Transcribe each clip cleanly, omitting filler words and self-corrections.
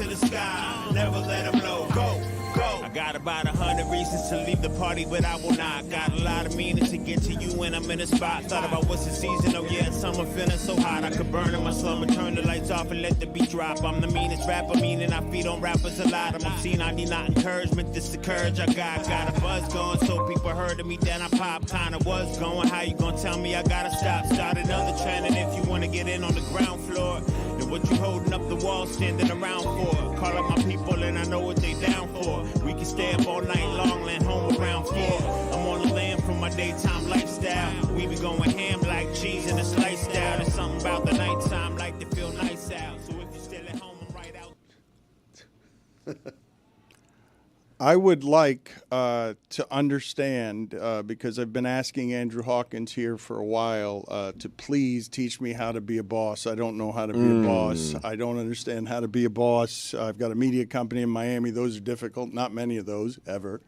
the sky. Never let them know. Go. I got about 100 reasons to leave the party, but I will not. Got a lot of meaning to get to you when I'm in a spot. Thought about what's the season, oh yeah, summer feeling so hot. I could burn in my slumber, turn the lights off and let the beat drop. I'm the meanest rapper, meaning I feed on rappers a lot. I'm obscene, I need not encouragement, this the courage I got. Got a buzz going, so people heard of me, then I pop. Kinda was going, how you gonna tell me I gotta stop? Start another trend, and if you wanna get in on the ground floor, then what you holding up the wall, standing around for? Call up my people and I know what they down for. We can stay up all night long, land home around 4. I'm on the land from my daytime lifestyle. We be going ham like cheese in a slice style. There's something about the nighttime like to feel nice out. So if you're still at home, I'm right out. I would like to understand, because I've been asking Andrew Hawkins here for a while, to please teach me how to be a boss. I don't know how to be a boss. I don't understand how to be a boss. I've got a media company in Miami. Those are difficult. Not many of those, ever.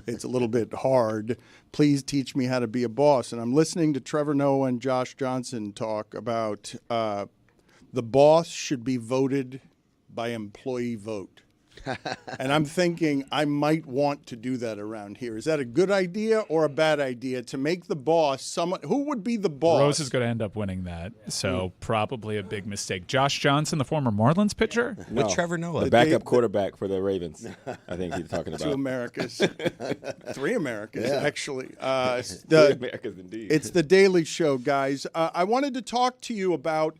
It's a little bit hard. Please teach me how to be a boss. And I'm listening to Trevor Noah and Josh Johnson talk about the boss should be voted by employee vote. And I'm thinking I might want to do that around here. Is that a good idea or a bad idea to make the boss someone? Who would be the boss? Rose is going to end up winning that, so probably a big mistake. Josh Johnson, the former Marlins pitcher? With Trevor Noah. The backup quarterback for the Ravens, I think he's talking about. 2 Americas. 3 Americas, actually. 3 Americas, indeed. It's the Daily Show, guys. I wanted to talk to you about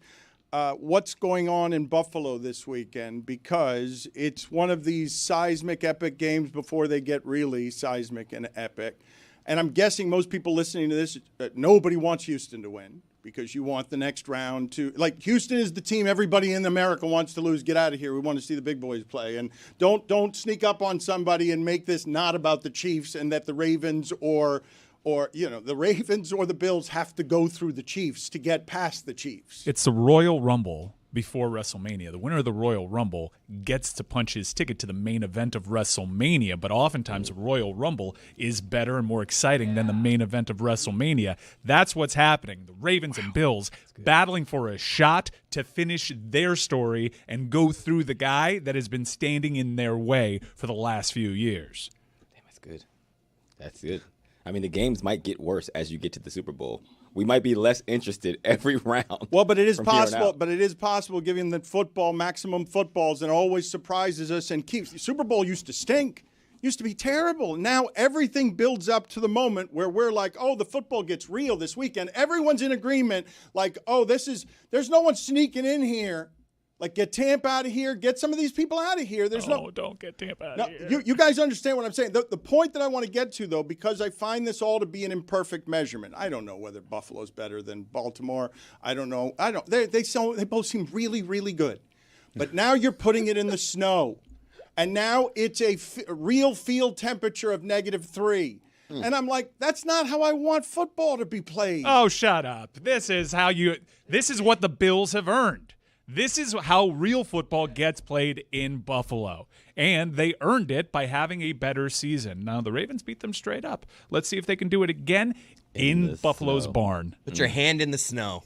what's going on in Buffalo this weekend, because it's one of these seismic, epic games before they get really seismic and epic. And I'm guessing most people listening to this, nobody wants Houston to win, because you want the next round to – like, Houston is the team everybody in America wants to lose. Get out of here. We want to see the big boys play. And don't sneak up on somebody and make this not about the Chiefs and that the Ravens or the Ravens or the Bills have to go through the Chiefs to get past the Chiefs. It's the Royal Rumble before WrestleMania. The winner of the Royal Rumble gets to punch his ticket to the main event of WrestleMania, but oftentimes the Royal Rumble is better and more exciting than the main event of WrestleMania. That's what's happening. The Ravens and Bills battling for a shot to finish their story and go through the guy that has been standing in their way for the last few years. Damn, that's good. That's good. I mean, the games might get worse as you get to the Super Bowl. We might be less interested every round. Well, but it is possible. But it is possible, given that football, maximum footballs, and always surprises us and keeps. The Super Bowl used to stink, used to be terrible. Now everything builds up to the moment where we're like, oh, the football gets real this weekend. Everyone's in agreement, like, oh, there's no one sneaking in here. Like, get Tampa out of here. Get some of these people out of here. Don't get Tampa out of here. You guys understand what I'm saying. The point that I want to get to, though, because I find this all to be an imperfect measurement. I don't know whether Buffalo's better than Baltimore. I don't know. They both seem really, really good. But now you're putting it in the snow. And now it's a real field temperature of -3. And I'm like, that's not how I want football to be played. Oh, shut up. This is what the Bills have earned. This is how real football gets played in Buffalo. And they earned it by having a better season. Now, the Ravens beat them straight up. Let's see if they can do it again in Buffalo's barn. Put your hand in the snow.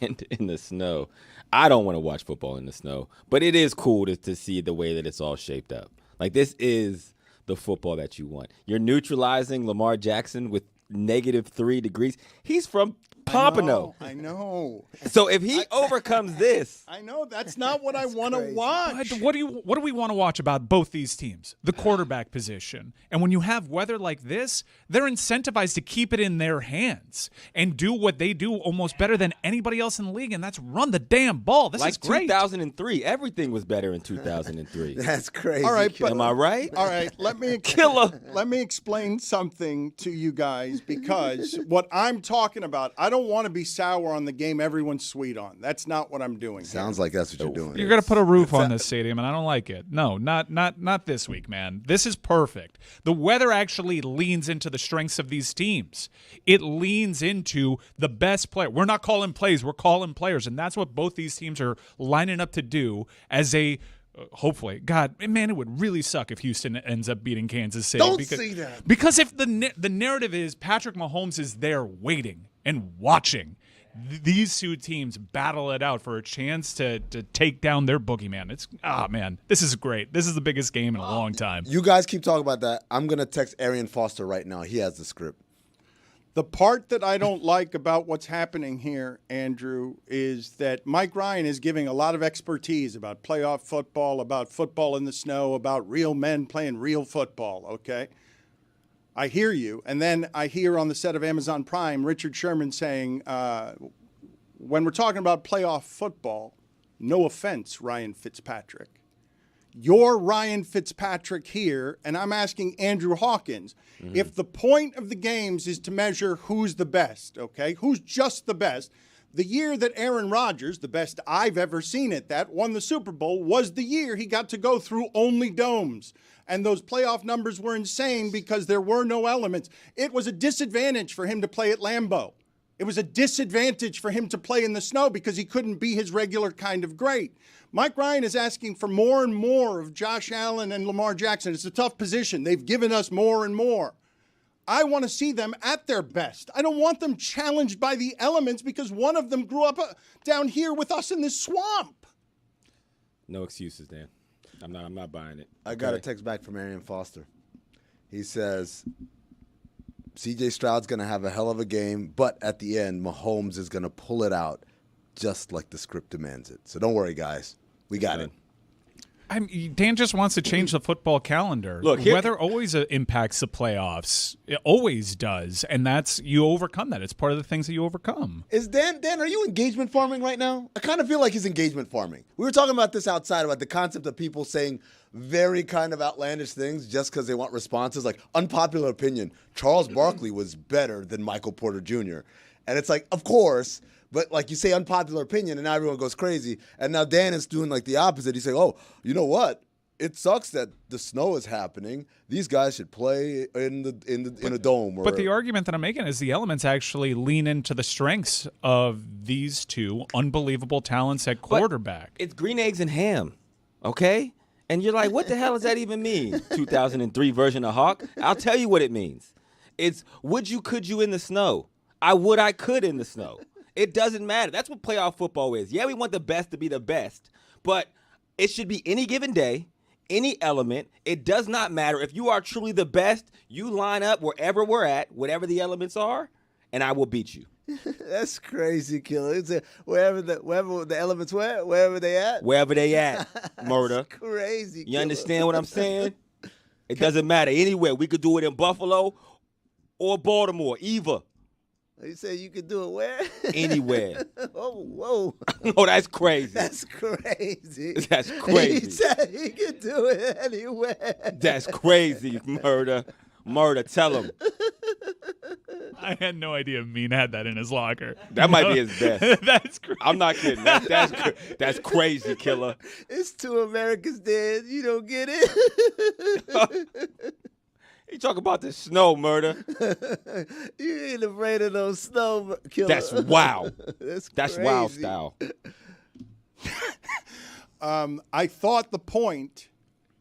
Hand in the snow. I don't want to watch football in the snow, but it is cool to see the way that it's all shaped up. Like, this is the football that you want. You're neutralizing Lamar Jackson with -3 degrees. He's from Pompano. I know. So if he overcomes this, I know that's not what I want to watch. What do we want to watch about both these teams? The quarterback position. And when you have weather like this, they're incentivized to keep it in their hands and do what they do almost better than anybody else in the league, and that's run the damn ball. This is great. 2003, everything was better in 2003. That's crazy. All right, am I right? All right, let me explain something to you guys, because what I'm talking about, I don't want to be sour on the game everyone's sweet on. That's not what I'm doing. Sounds like that's what you're doing. You're going to put a roof on this stadium, and I don't like it. No, not this week, man. This is perfect. The weather actually leans into the strengths of these teams. It leans into the best player. We're not calling plays. We're calling players, and that's what both these teams are lining up to do as a hopefully. God, man, it would really suck if Houston ends up beating Kansas City. Don't say that. Because if the narrative is Patrick Mahomes is there waiting and watching, these two teams battle it out for a chance to take down their boogeyman. It's man, this is great. This is the biggest game in a long time. You guys keep talking about that. I'm going to text Arian Foster right now. He has the script. The part that I don't like about what's happening here, Andrew, is that Mike Ryan is giving a lot of expertise about playoff football, about football in the snow, about real men playing real football, okay? I hear you. And then I hear on the set of Amazon Prime, Richard Sherman saying, when we're talking about playoff football, no offense, Ryan Fitzpatrick. You're Ryan Fitzpatrick here, and I'm asking Andrew Hawkins, if the point of the games is to measure who's the best, okay, who's just the best, the year that Aaron Rodgers, the best I've ever seen at that, won the Super Bowl was the year he got to go through only domes. And those playoff numbers were insane because there were no elements. It was a disadvantage for him to play at Lambeau. It was a disadvantage for him to play in the snow because he couldn't be his regular kind of great. Mike Ryan is asking for more and more of Josh Allen and Lamar Jackson. It's a tough position. They've given us more and more. I want to see them at their best. I don't want them challenged by the elements because one of them grew up down here with us in this swamp. No excuses, Dan. I'm not buying it. I got a text back from Arian Foster. He says, C.J. Stroud's going to have a hell of a game, but at the end, Mahomes is going to pull it out just like the script demands it. So don't worry, guys. We got it. Dan just wants to change the football calendar. Look, weather always impacts the playoffs. It always does, and you overcome that. It's part of the things that you overcome. Is Dan, are you engagement farming right now? I kind of feel like he's engagement farming. We were talking about this outside, about the concept of people saying very kind of outlandish things just because they want responses. Like, unpopular opinion, Charles Barkley was better than Michael Porter Jr. And it's like, of course. But, like, you say unpopular opinion, and now everyone goes crazy. And now Dan is doing, like, the opposite. He's saying, oh, you know what? It sucks that the snow is happening. These guys should play in a dome. But the argument that I'm making is the elements actually lean into the strengths of these two unbelievable talents at quarterback. It's green eggs and ham, okay? And you're like, what the hell does that even mean? 2003 version of Hawk? I'll tell you what it means. It's could you in the snow? I could in the snow. It doesn't matter. That's what playoff football is. Yeah, we want the best to be the best, but it should be any given day, any element. It does not matter. If you are truly the best, you line up wherever we're at, whatever the elements are, and I will beat you. That's crazy, Killer. It's wherever the elements were, wherever they at. Wherever they at, murder. That's crazy, You understand what I'm saying? It doesn't matter. Anywhere. We could do it in Buffalo or Baltimore, either. You say you could do it where? Anywhere. Whoa. Oh, that's crazy. That's crazy. That's crazy. He said he could do it anywhere. That's crazy, murder. Murder, tell him. I had no idea Mean had that in his locker. That might be his best. That's crazy. I'm not kidding. That's crazy, Killer. It's 2 Americans dead. You don't get it. You talk about the snow, murder. You ain't afraid of no snow, Killer. That's wow. That's crazy. wild style. I thought the point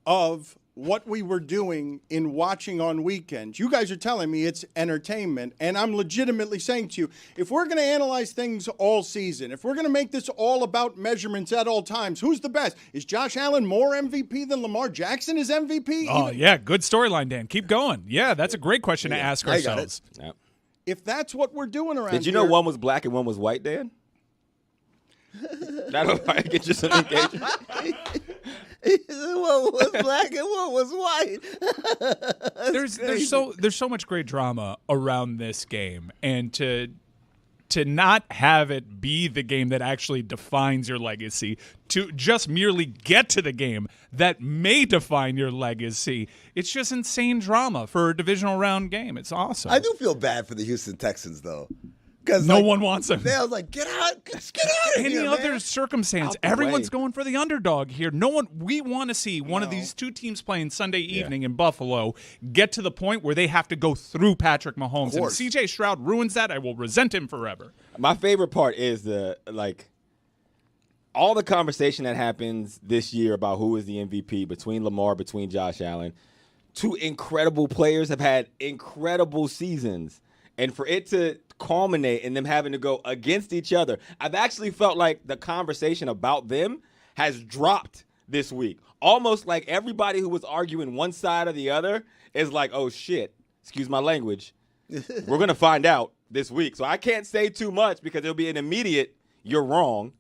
of what we were doing in watching on weekends, you guys are telling me it's entertainment, and I'm legitimately saying to you, if we're going to analyze things all season, if we're going to make this all about measurements at all times, who's the best? Is Josh Allen more MVP than Lamar Jackson is MVP? Oh, yeah, good storyline, Dan. Keep going. Yeah, that's a great question to ask ourselves. Yep. If that's what we're doing around Did you here, know one was black and one was white, Dan? That'll probably get you some engagement. One was black and one was white. There's so much great drama around this game, and to not have it be the game that actually defines your legacy, to just merely get to the game that may define your legacy, it's just insane drama for a divisional round game. It's awesome. I do feel bad for the Houston Texans, though. No one wants them. I was like, get out of Any here, other man. circumstance, Out the everyone's way. going for the underdog here. We want to see one of these two teams playing Sunday evening in Buffalo get to the point where they have to go through Patrick Mahomes. And if C.J. Stroud ruins that, I will resent him forever. My favorite part is all the conversation that happens this year about who is the MVP between Lamar, between Josh Allen. Two incredible players have had incredible seasons. And for it to culminate in them having to go against each other, I've actually felt like the conversation about them has dropped this week. Almost like everybody who was arguing one side or the other is like, oh, shit, excuse my language. We're going to find out this week. So I can't say too much because it'll be an immediate, you're wrong.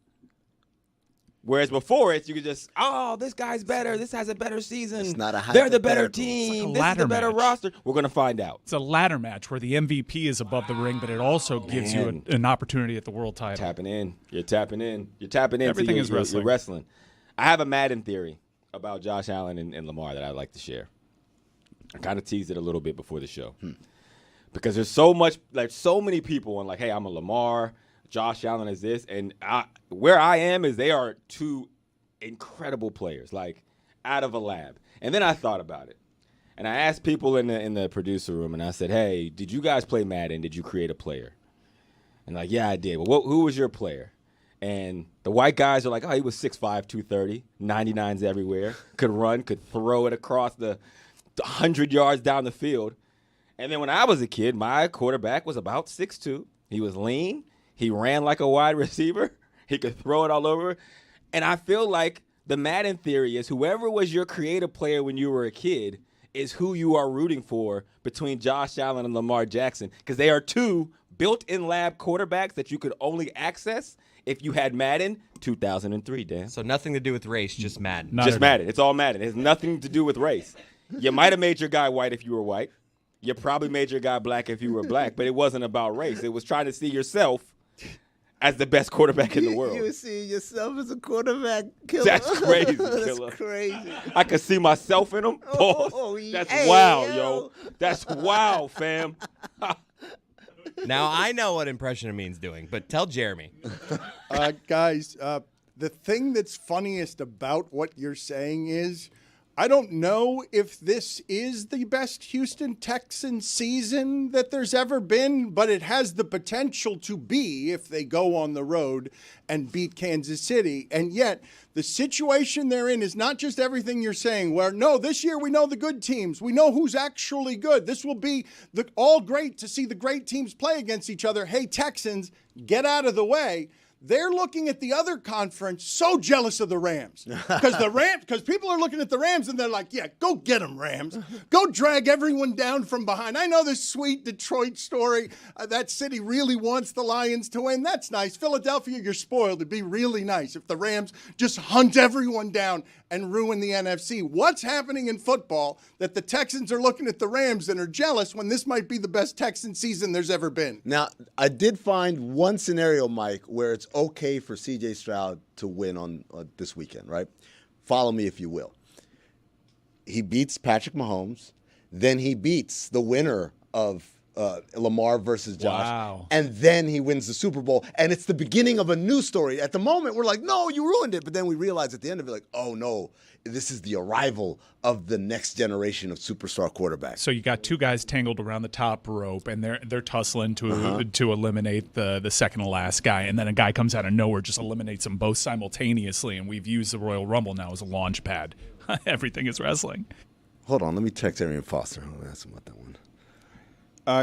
Whereas before you could just, oh, this guy's better. This has a better season. It's not a They're the better hypothetical. team. It's like a This is the ladder better match. roster. We're going to find out. It's a ladder match where the MVP is above the ring, but it also gives Man. you an opportunity at the world title. Tapping in. You're tapping in. You're tapping in. Everything is wrestling. You're wrestling. I have a Madden theory about Josh Allen and Lamar that I'd like to share. I kind of teased it a little bit before the show. Because there's so many people on like, hey, I'm a Lamar, Josh Allen is this. And where I am is they are two incredible players, like out of a lab. And then I thought about it. And I asked people in the producer room, and I said, hey, did you guys play Madden? Did you create a player? And like, yeah, I did. Well, who was your player? And the white guys are like, oh, he was 6'5", 230, 99s everywhere, could run, could throw it across the 100 yards down the field. And then when I was a kid, my quarterback was about 6'2". He was lean. He ran like a wide receiver. He could throw it all over. And I feel like the Madden theory is whoever was your creative player when you were a kid is who you are rooting for between Josh Allen and Lamar Jackson, because they are two built-in lab quarterbacks that you could only access if you had Madden 2003, Dan. So nothing to do with race, just Madden. Not Just at all. Madden. It's all Madden. It has nothing to do with race. You might have made your guy white if you were white. You probably made your guy black if you were black, but it wasn't about race. It was trying to see yourself as the best quarterback in the world. You see yourself as a quarterback killer. That's crazy, That's killer. crazy. I could see myself in him. Pause. That's hey, wow, yo. yo. That's wow, fam. Now, I know what impression it means doing, but tell Jeremy. Guys, the thing that's funniest about what you're saying is I don't know if this is the best Houston Texans season that there's ever been, but it has the potential to be if they go on the road and beat Kansas City. And yet, the situation they're in is not just everything you're saying, where, no, this year we know the good teams. We know who's actually good. This will be all great to see the great teams play against each other. Hey, Texans, get out of the way. They're looking at the other conference, so jealous of the Rams. Because people are looking at the Rams and they're like, yeah, go get them, Rams. Go drag everyone down from behind. I know this sweet Detroit story. That city really wants the Lions to win. That's nice. Philadelphia, you're spoiled. It'd be really nice if the Rams just hunt everyone down and ruin the NFC. What's happening in football that the Texans are looking at the Rams and are jealous when this might be the best Texan season there's ever been? Now, I did find one scenario, Mike, where it's okay for C.J. Stroud to win on this weekend, right? Follow me if you will. He beats Patrick Mahomes. Then he beats the winner of Lamar versus Josh. Wow. And then he wins the Super Bowl. And it's the beginning of a new story. At the moment, we're like, no, you ruined it. But then we realize at the end of it, like, oh, no, this is the arrival of the next generation of superstar quarterbacks. So you got two guys tangled around the top rope, and they're tussling to eliminate the second to last guy, and then a guy comes out of nowhere, just eliminates them both simultaneously, and we've used the Royal Rumble now as a launch pad. Everything is wrestling. Hold on, let me text Arian Foster. I'll ask him about that one.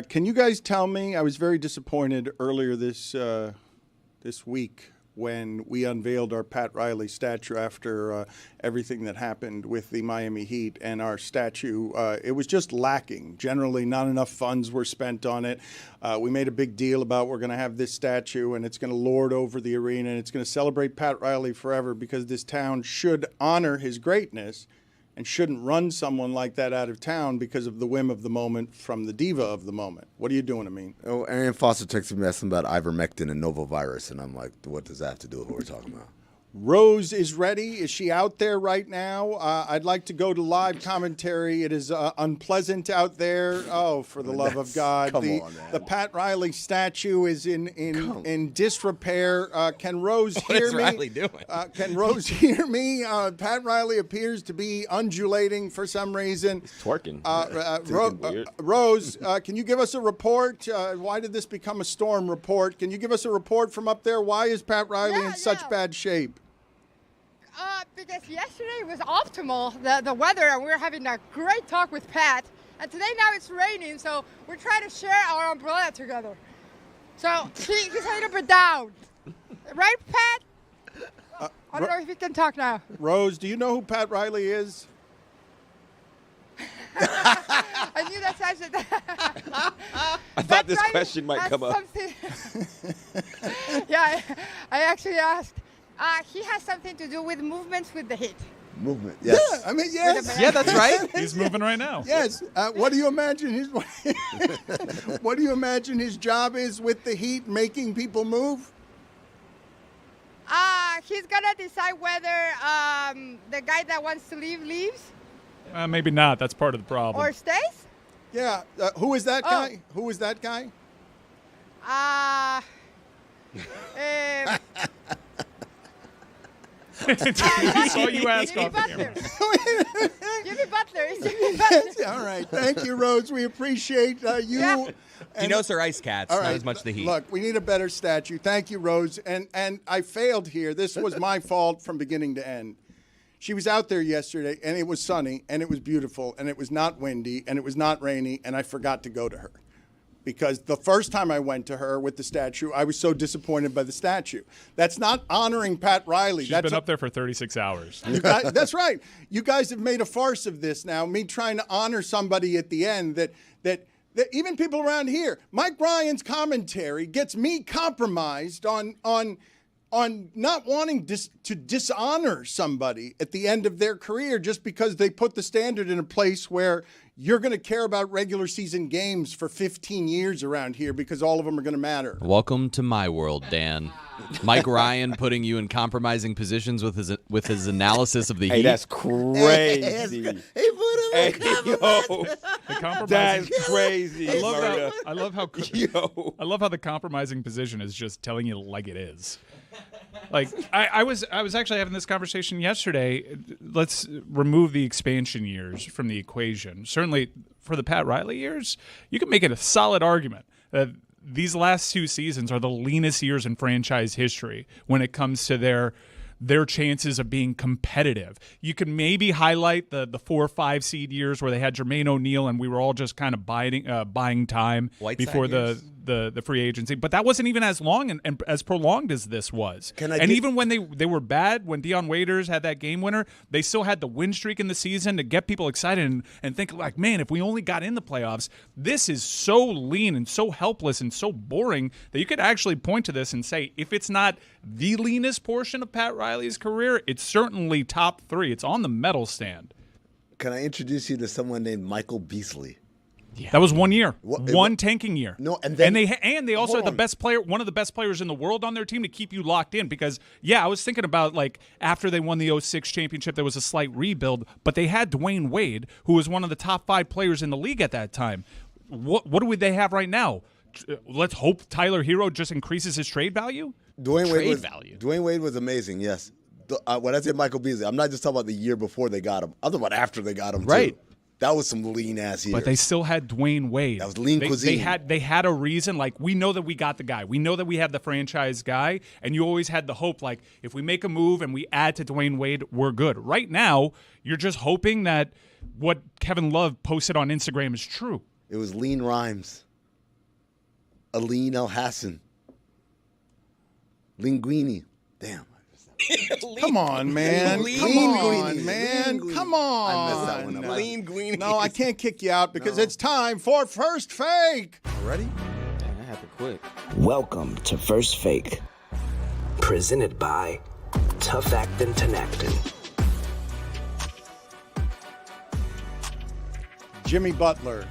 Can you guys tell me, I was very disappointed earlier this week when we unveiled our Pat Riley statue after everything that happened with the Miami Heat and our statue. It was just lacking. Generally, not enough funds were spent on it. We made a big deal about we're going to have this statue, and it's going to lord over the arena, and it's going to celebrate Pat Riley forever because this town should honor his greatness and shouldn't run someone like that out of town because of the whim of the moment from the diva of the moment. What are you doing, Amin? Oh, Arian Foster texted me asking about ivermectin and novovirus, and I'm like, what does that have to do with what we're talking about? Rose is ready. Is she out there right now? I'd like to go to live commentary. It is unpleasant out there. Oh, for the love of God. Come on, man. The Pat Riley statue is in disrepair. Can Rose What hear is me? Riley doing? Can Rose hear me? Pat Riley appears to be undulating for some reason. Twerking. Weird. Rose, can you give us a report? Why did this become a storm report? Can you give us a report from up there? Why is Pat Riley in such bad shape? Because yesterday was optimal, the weather, and we were having a great talk with Pat. And today now it's raining, so we're trying to share our umbrella together. So he's a little bit down. Right, Pat? I don't know if you can talk now. Rose, do you know who Pat Riley is? I knew that's actually. I thought this question might come up. Yeah, I actually asked. He has something to do with movements with the Heat. Movement. Yes. Yeah, I mean, yes. Yeah, that's right. He's moving right now. Yes. What do you imagine his What do you imagine his job is with the Heat, making people move? He's gonna decide whether the guy that wants to leave leaves Maybe not. That's part of the problem. or stays. Yeah. Who is that guy? Who is that guy? I saw you ask Jimmy off the Butler. camera. Jimmy Butler. It's Jimmy Butler. All right. Thank you, Rose. We appreciate you. Yeah. He knows her ice cats, All not right. as much the Heat. Look, we need a better statue. Thank you, Rose. And I failed here. This was my fault from beginning to end. She was out there yesterday, and it was sunny, and it was beautiful, and it was not windy, and it was not rainy, and I forgot to go to her. Because the first time I went to her with the statue, I was so disappointed by the statue. That's not honoring Pat Riley. She's been up there for 36 hours. That's right. You guys have made a farce of this now, me trying to honor somebody at the end that even people around here, Mike Ryan's commentary gets me compromised on not wanting to dishonor somebody at the end of their career just because they put the standard in a place where you're going to care about regular season games for 15 years around here because all of them are going to matter. Welcome to my world, Dan. Mike Ryan putting you in compromising positions with his analysis of the Hey, Heat. that's crazy. He put him Hey, in yo, The compromising. that's crazy. I love Murda. I love how. Yo. I love how the compromising position is just telling you like it is. Like I was actually having this conversation yesterday. Let's remove the expansion years from the equation. Certainly for the Pat Riley years, you can make it a solid argument that these last two seasons are the leanest years in franchise history when it comes to their chances of being competitive. You can maybe highlight the 4 or 5 seed years where they had Jermaine O'Neal and we were all just kind of buying time Whiteside before years. the free agency. But that wasn't even as long and as prolonged as this was. Even when they were bad, when Deion Waiters had that game winner, they still had the win streak in the season to get people excited and think like, man, if we only got in the playoffs. This is so lean and so helpless and so boring that you could actually point to this and say, if it's not the leanest portion of Pat Riley's career, it's certainly top 3. It's on the medal stand. Can I introduce you to someone named Michael Beasley? Yeah. That was 1 year, What- one tanking year. No, and then- they also hold had the on. best player, one of the best players in the world on their team to keep you locked in. Because I was thinking about like after they won the 06 championship, there was a slight rebuild, but they had Dwayne Wade, who was one of the top 5 players in the league at that time. What do they have right now? Let's hope Tyler Hero just increases his trade value. Dwayne Wade was amazing. Yes. When I say Michael Beasley, I'm not just talking about the year before they got him. I'm talking about after they got him. Right. Too. That was some lean ass years. But they still had Dwayne Wade. That was lean cuisine. They had a reason. Like, we know that we got the guy. We know that we have the franchise guy. And you always had the hope, like, if we make a move and we add to Dwayne Wade, we're good. Right now, you're just hoping that what Kevin Love posted on Instagram is true. It was lean rhymes. Aline El Hassan. Linguini. Damn. Come on, man. Come on. I messed that one up. Lean Guini. No, I can't kick you out because it's time for First Fake. Ready? Dang, I have to quit. Welcome to First Fake, presented by Tough Actin' Tenactin. Jimmy Butler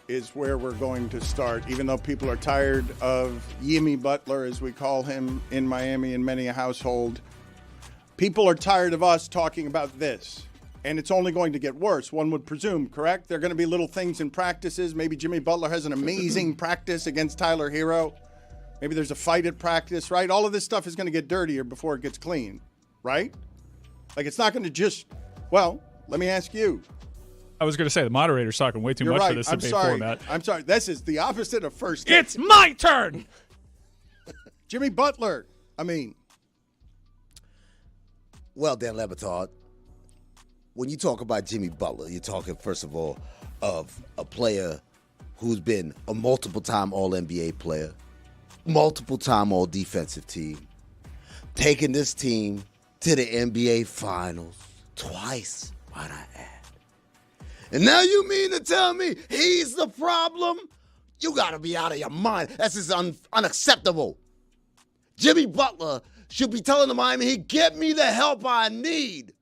is where we're going to start, even though people are tired of Yimmy Butler, as we call him in Miami in many a household. People are tired of us talking about this, and it's only going to get worse, one would presume, correct? There are going to be little things in practices. Maybe Jimmy Butler has an amazing practice against Tyler Hero. Maybe there's a fight at practice, right? All of this stuff is going to get dirtier before it gets clean, right? Like, it's not going to just, well, let me ask you. I was going to say, the moderator's talking way too You're much right. for this I'm debate sorry. format. I'm sorry. This is the opposite of First Fake. It's my turn! Jimmy Butler. I mean, Well, Dan Le Batard, when you talk about Jimmy Butler, you're talking, first of all, of a player who's been a multiple-time All-NBA player, multiple-time All-Defensive team, taking this team to the NBA Finals twice, might I add. And now you mean to tell me he's the problem? You got to be out of your mind. That's just unacceptable. Jimmy Butler should be telling the Miami Heat, get me the help I need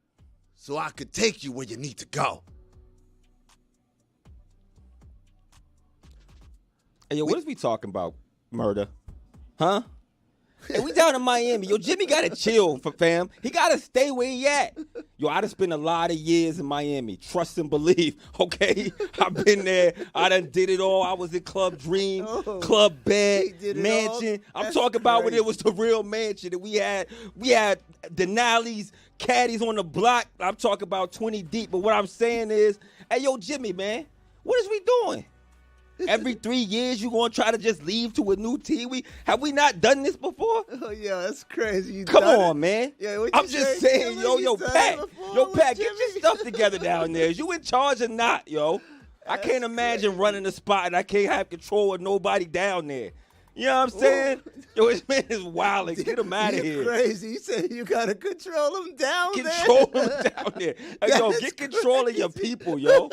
so I could take you where you need to go. Hey, yo, what is we talking about? Murder? Huh? Hey, we down in Miami. Yo, Jimmy got to chill, fam. He got to stay where he at. Yo, I done spent a lot of years in Miami. Trust and believe, okay? I've been there. I done did it all. I was in Club Dream, Club Bed, Mansion. I'm talking about when it was the real mansion. And we had Denali's, caddies on the block. I'm talking about 20 deep. But what I'm saying is, hey, yo, Jimmy, man, what is we doing? Every 3 years, you gonna try to just leave to a new team? Have we not done this before? Oh, yeah, that's crazy. Come on, man. Yeah, I'm just saying, Pat, get your stuff together down there. Is you in charge or not, yo? I can't imagine running the spot and I can't have control of nobody down there. You know what I'm saying? Yo, this man is wild. Get him out of here. Crazy. You said you gotta control him down there. Control him down there. Hey, yo, get control of your people, yo.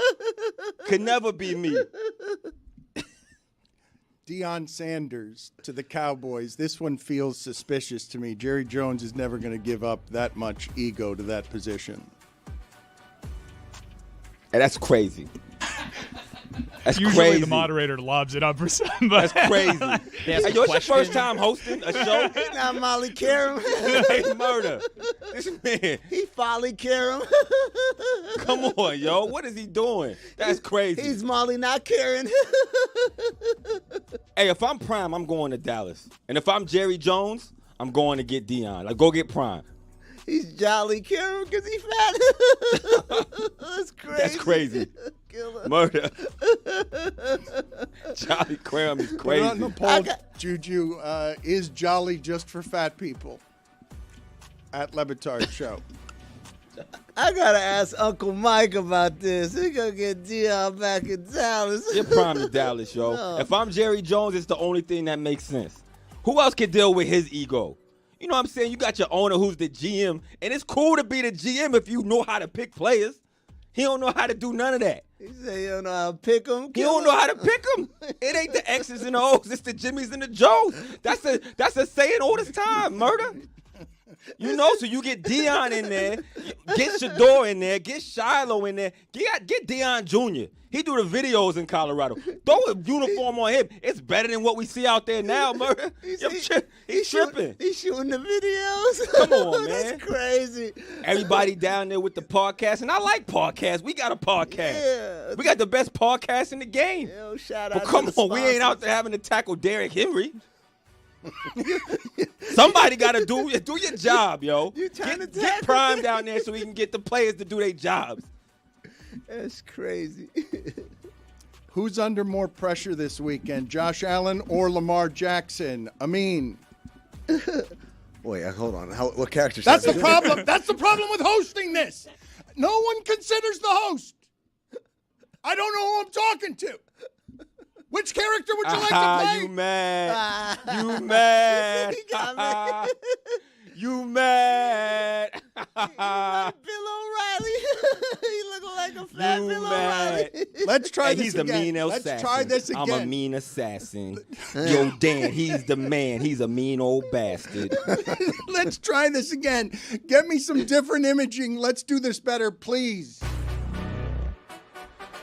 Could never be me. Deion Sanders to the Cowboys. This one feels suspicious to me. Jerry Jones is never going to give up that much ego to that position. Hey, that's crazy. That's Usually crazy. the moderator lobs it up for somebody. That's crazy. Hey, yo, it's your first time hosting a show? Not Molly Karam. Hey, Murder. This man. He Folly Karam. Come on, yo. What is he doing? That's crazy. He's Molly, not Karen. Hey, if I'm Prime, I'm going to Dallas. And if I'm Jerry Jones, I'm going to get Deion. Like, go get Prime. He's Jolly Karam because he's fat. That's crazy. That's crazy. Murder. Jolly Karam is crazy. On the poll, Juju, is Jolly just for fat people? At Le Batard Show. I gotta ask Uncle Mike about this. We're gonna get Deion back in Dallas. Get Prime to Dallas, yo. No. If I'm Jerry Jones, it's the only thing that makes sense. Who else can deal with his ego? You know what I'm saying? You got your owner who's the GM, and it's cool to be the GM if you know how to pick players. He don't know how to do none of that. He said he don't know how to pick them. He don't know how to pick them. It ain't the X's and the O's. It's the Jimmys and the Joes. That's a saying all this time, Murder. You know, so you get Deion in there, get Shador in there, get Shiloh in there, get Deion Jr. He do the videos in Colorado. Throw a uniform on him. It's better than what we see out there now, Murder. He's tripping. He's shooting the videos. Come on, man. That's crazy. Everybody down there with the podcast, and I like podcasts. We got a podcast. Yeah. We got the best podcast in the game. Yo, shout out. But come on, we ain't out there having to tackle Derrick Henry. Somebody got to do your job, yo. Get Prime down there so we can get the players to do their jobs. That's crazy. Who's under more pressure this weekend, Josh Allen or Lamar Jackson? Amin. Wait, hold on. What character? That's the problem. That's the problem with hosting this. No one considers the host. I don't know who I'm talking to. Which character would you like to play? You mad. You mad. He got me. You mad. Bill O'Reilly. He looking like a fat Bill O'Reilly. Let's try this he's again. A mean assassin. Let's try this again. I'm a mean assassin. Yo, Dan, he's the man. He's a mean old bastard. Let's try this again. Get me some different imaging. Let's do this better, please.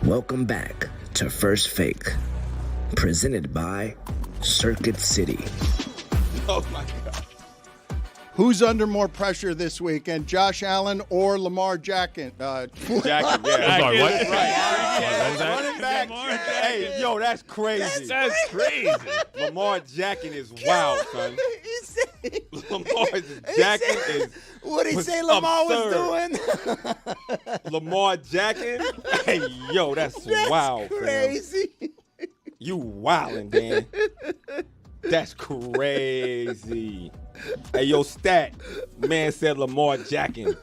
Welcome back to First Fake. Presented by Circuit City. Oh, my God. Who's under more pressure this weekend, Josh Allen or Lamar Jackson? Jackson, yeah. Sorry, what? Running back. Hey, yo, that's crazy. That's crazy. Lamar Jackson is wild, son. Lamar Jackson is what did he say Lamar absurd. was doing? Lamar Jackson? Hey, yo, that's wild, crazy. Fam. You wildin', Dan. That's crazy. Hey, yo, stat. Man said Lamar Jackson.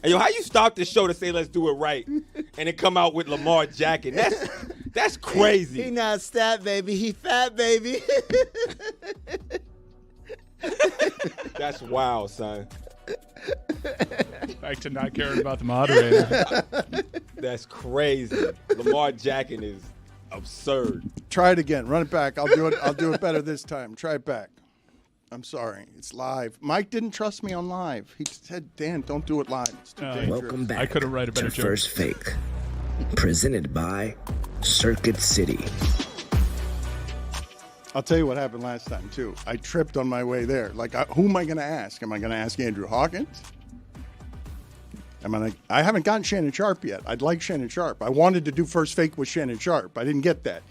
Hey, yo, how you start the show to say let's do it right, and it come out with Lamar Jackson? That's crazy. He not stat baby, he fat baby. That's wild, son. Back to not caring about the moderator. That's crazy. Lamar Jackson is absurd. Try it again. Run it back. I'll do it better this time. Try it back. I'm sorry. It's live. Mike didn't trust me on live. He said, Dan, don't do it live. It's too dangerous. Welcome back I could have write a better to joke. First Fake. Presented by Circuit City. I'll tell you what happened last time, too. I tripped on my way there. Like, who am I going to ask? Am I going to ask Andrew Hawkins? I haven't gotten Shannon Sharp yet. I'd like Shannon Sharp. I wanted to do First Fake with Shannon Sharp. I didn't get that.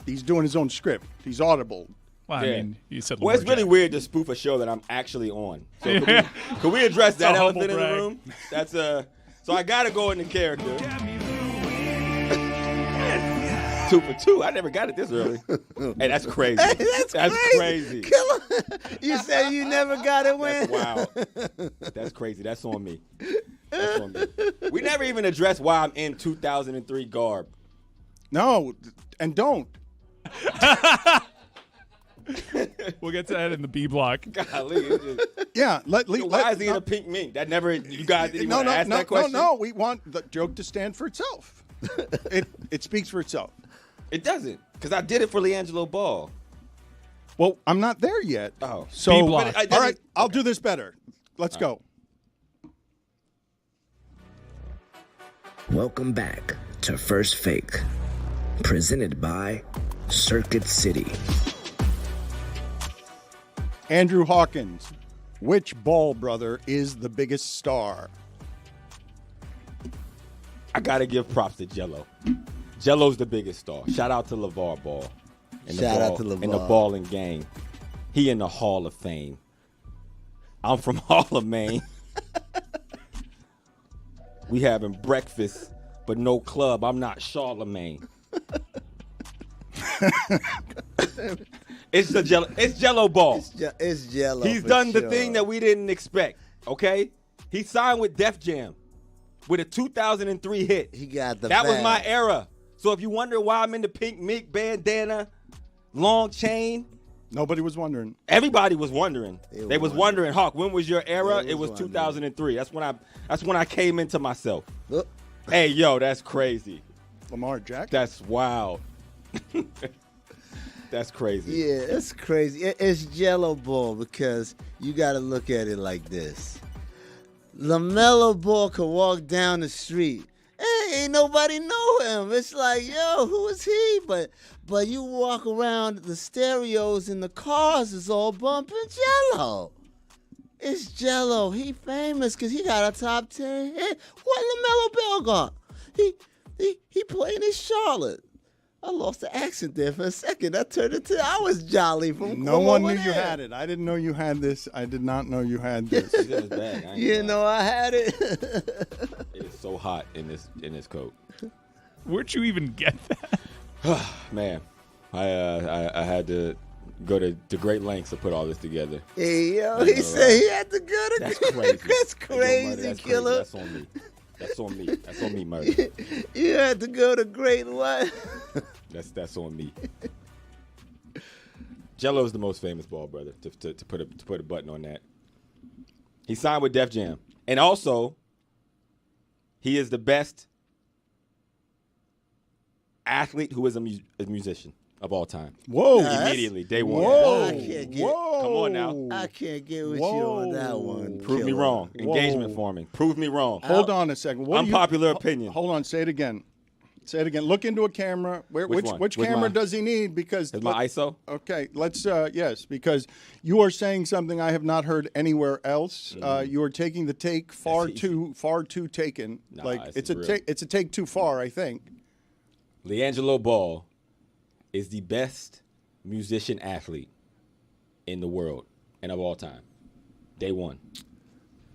He's doing his own script. He's audible. Well, Yeah. I mean, you said Well, it's Lamar really Jackson. weird to spoof a show that I'm actually on. So can we address that a humble elephant in the brag. room? That's So I gotta go into character. 2 for 2. I never got it this early. Hey, that's crazy. That's crazy. Killer. You said you never got it when? That's wild. That's crazy. That's on me. That's on me. We never even addressed why I'm in 2003 garb. No, and don't. We'll get to that in the B block. Golly, it's just, Yeah. why is he in a pink mink? That never. You guys didn't even ask that question. No. We want the joke to stand for itself. It speaks for itself. It doesn't, because I did it for LeAngelo Ball. Well, I'm not there yet. Oh. So, B-block. all right, I'll do this better. Let's go. Welcome back to First Fake. Presented by Circuit City. Andrew Hawkins, which Ball brother is the biggest star? I gotta give props to Jello. Jello's the biggest star. Shout out to LeVar Ball. And Shout the out ball, to LeVar. and the balling gang. He in the Hall of Fame. I'm from Harlem. We having breakfast, but no club. I'm not Charlemagne. It's Jello Ball. It's Jello. He's for done the sure. thing that we didn't expect. Okay, he signed with Def Jam with a 2003 hit. He got the That was bag. my era. So if you wonder why I'm in the pink mink bandana, long chain, Nobody was wondering. everybody was wondering. They was were wondering, Hawk, when was your era? They It was was wondering. 2003. That's when I came into myself. Look, Hey, yo, that's crazy. Lamar Jackson. That's wild. That's crazy. yeah, it's crazy. It's Jello Ball because you got to look at it like this. LaMelo Ball could walk down the street. Ain't nobody know him. It's like, yo, who is he? But you walk around, the stereos in the cars is all bumping Jello. It's Jello. He famous because he got a top 10 hit. What LaMelo Ball got? He played in Charlotte. I lost the accent there for a second. I turned into I was jolly from No one over knew you there. had it. I didn't know you had this. I did not know you had this. It's in his bag. I ain't You gonna know I had it. lie. It's so hot in this coat. Where'd you even get that? Man, I had to go to great lengths to put all this together. Hey, yo, I he know, said he had to go to That's crazy. That's Hey, yo, Murder, crazy, that's killer. That's on me. That's on me. That's on me, Murder. You had to go to great what? That's on me. Jello's the most famous ball brother. To put a button on that. He signed with Def Jam, and also he is the best athlete who is a musician of all time. Whoa. Immediately, day one. Whoa. I can't get- Whoa. Come on now. I can't get with you on that Whoa. one. Prove me killer. wrong. Engagement Whoa. forming. Prove me wrong. Hold on a second. What do you- Unpopular opinion. Hold on. Say it again. Say it again. Look into a camera. Which one? Which With camera my- does he need? Because Is my ISO? Okay, let's yes, because you are saying something I have not heard anywhere else. You are taking the take far That's too taken. Nah, like this it's is a real. take. It's a take too far. I think. LeAngelo Ball is the best musician athlete in the world and of all time. Day one.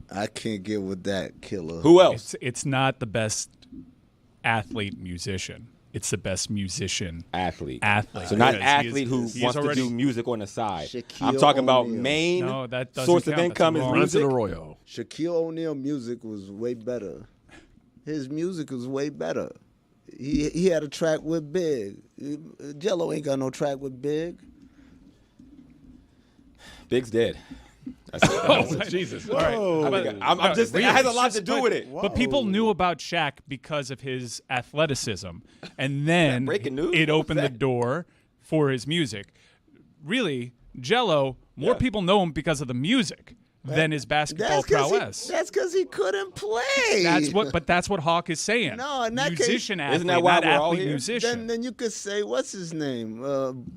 I can't get with that, killer. Who else? It's not the best athlete musician. it's the best musician. Athlete. Athlete. So not Because athlete who he is wants already- to do music on the side. Shaquille I'm talking about O'Neal. main No, that doesn't source of count. income That's is wrong. music. Arroyo. Shaquille O'Neal music was way better. His music was way better. He had a track with Big. Jello ain't got no track with Big. Big's dead. Oh, Jesus. All right. I'm just saying, it has a lot to do with it. But people knew about Shaq because of his athleticism. And then breaking news? it What was opened the that? door for his music. Really, Jello, more people know him because of the music than his basketball prowess. That's because he couldn't play. That's what Hawk is saying. No, in that case- musician athlete, Isn't that why not we're all athlete here? musician. Then you could say, what's his name?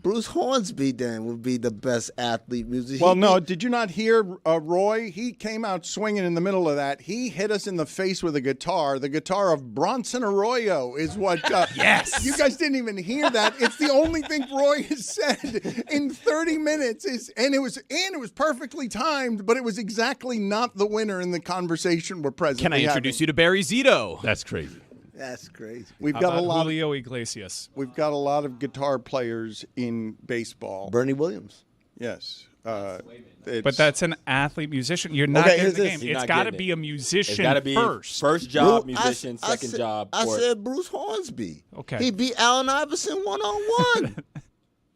Bruce Hornsby then would be the best athlete musician. Well, no, did you not hear Roy? He came out swinging in the middle of that. He hit us in the face with a guitar. The guitar of Bronson Arroyo is what. Yes. You guys didn't even hear that. It's the only thing Roy has said in 30 minutes. And it was perfectly timed, but it was exactly not the winner in the conversation we're presently Can I introduce having. you to Barry Zito? That's crazy. That's crazy. We've How got a about lot. Julio Iglesias. We've got a lot of guitar players in baseball. Bernie Williams. Yes. But that's an athlete musician. You're not Okay, getting here's the this. game. You're It's not got to getting be it. a musician It's got to be first. job Bru- musician, I second job. I or- said Bruce Hornsby. Okay. He beat Allen Iverson 1-on-1.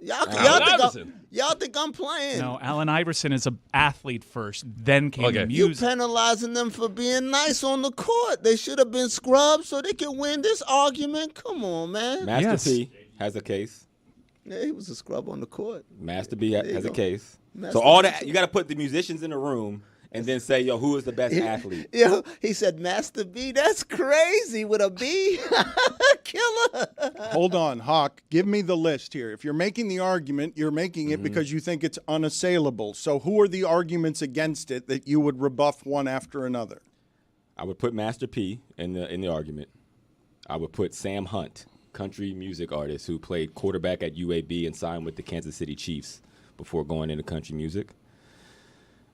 Iverson. Y'all think I'm playing? No, Allen Iverson is an athlete first, then came Okay. the You music. penalizing them for being nice on the court. They should have been scrubbed so they could win this argument. Come on, man. Master Yes. P has a case. Yeah, he was a scrub on the court. Master B you has a go. case. Master So all B. that you got to put the musicians in the room and then say, yo, who is the best athlete? Yo, he said Master B. That's crazy with a B. Killer. Hold on, Hawk. Give me the list here. If you're making the argument, you're making Mm-hmm. it because you think it's unassailable. So who are the arguments against it that you would rebuff one after another? I would put Master P in the argument. I would put Sam Hunt, country music artist who played quarterback at UAB and signed with the Kansas City Chiefs before going into country music.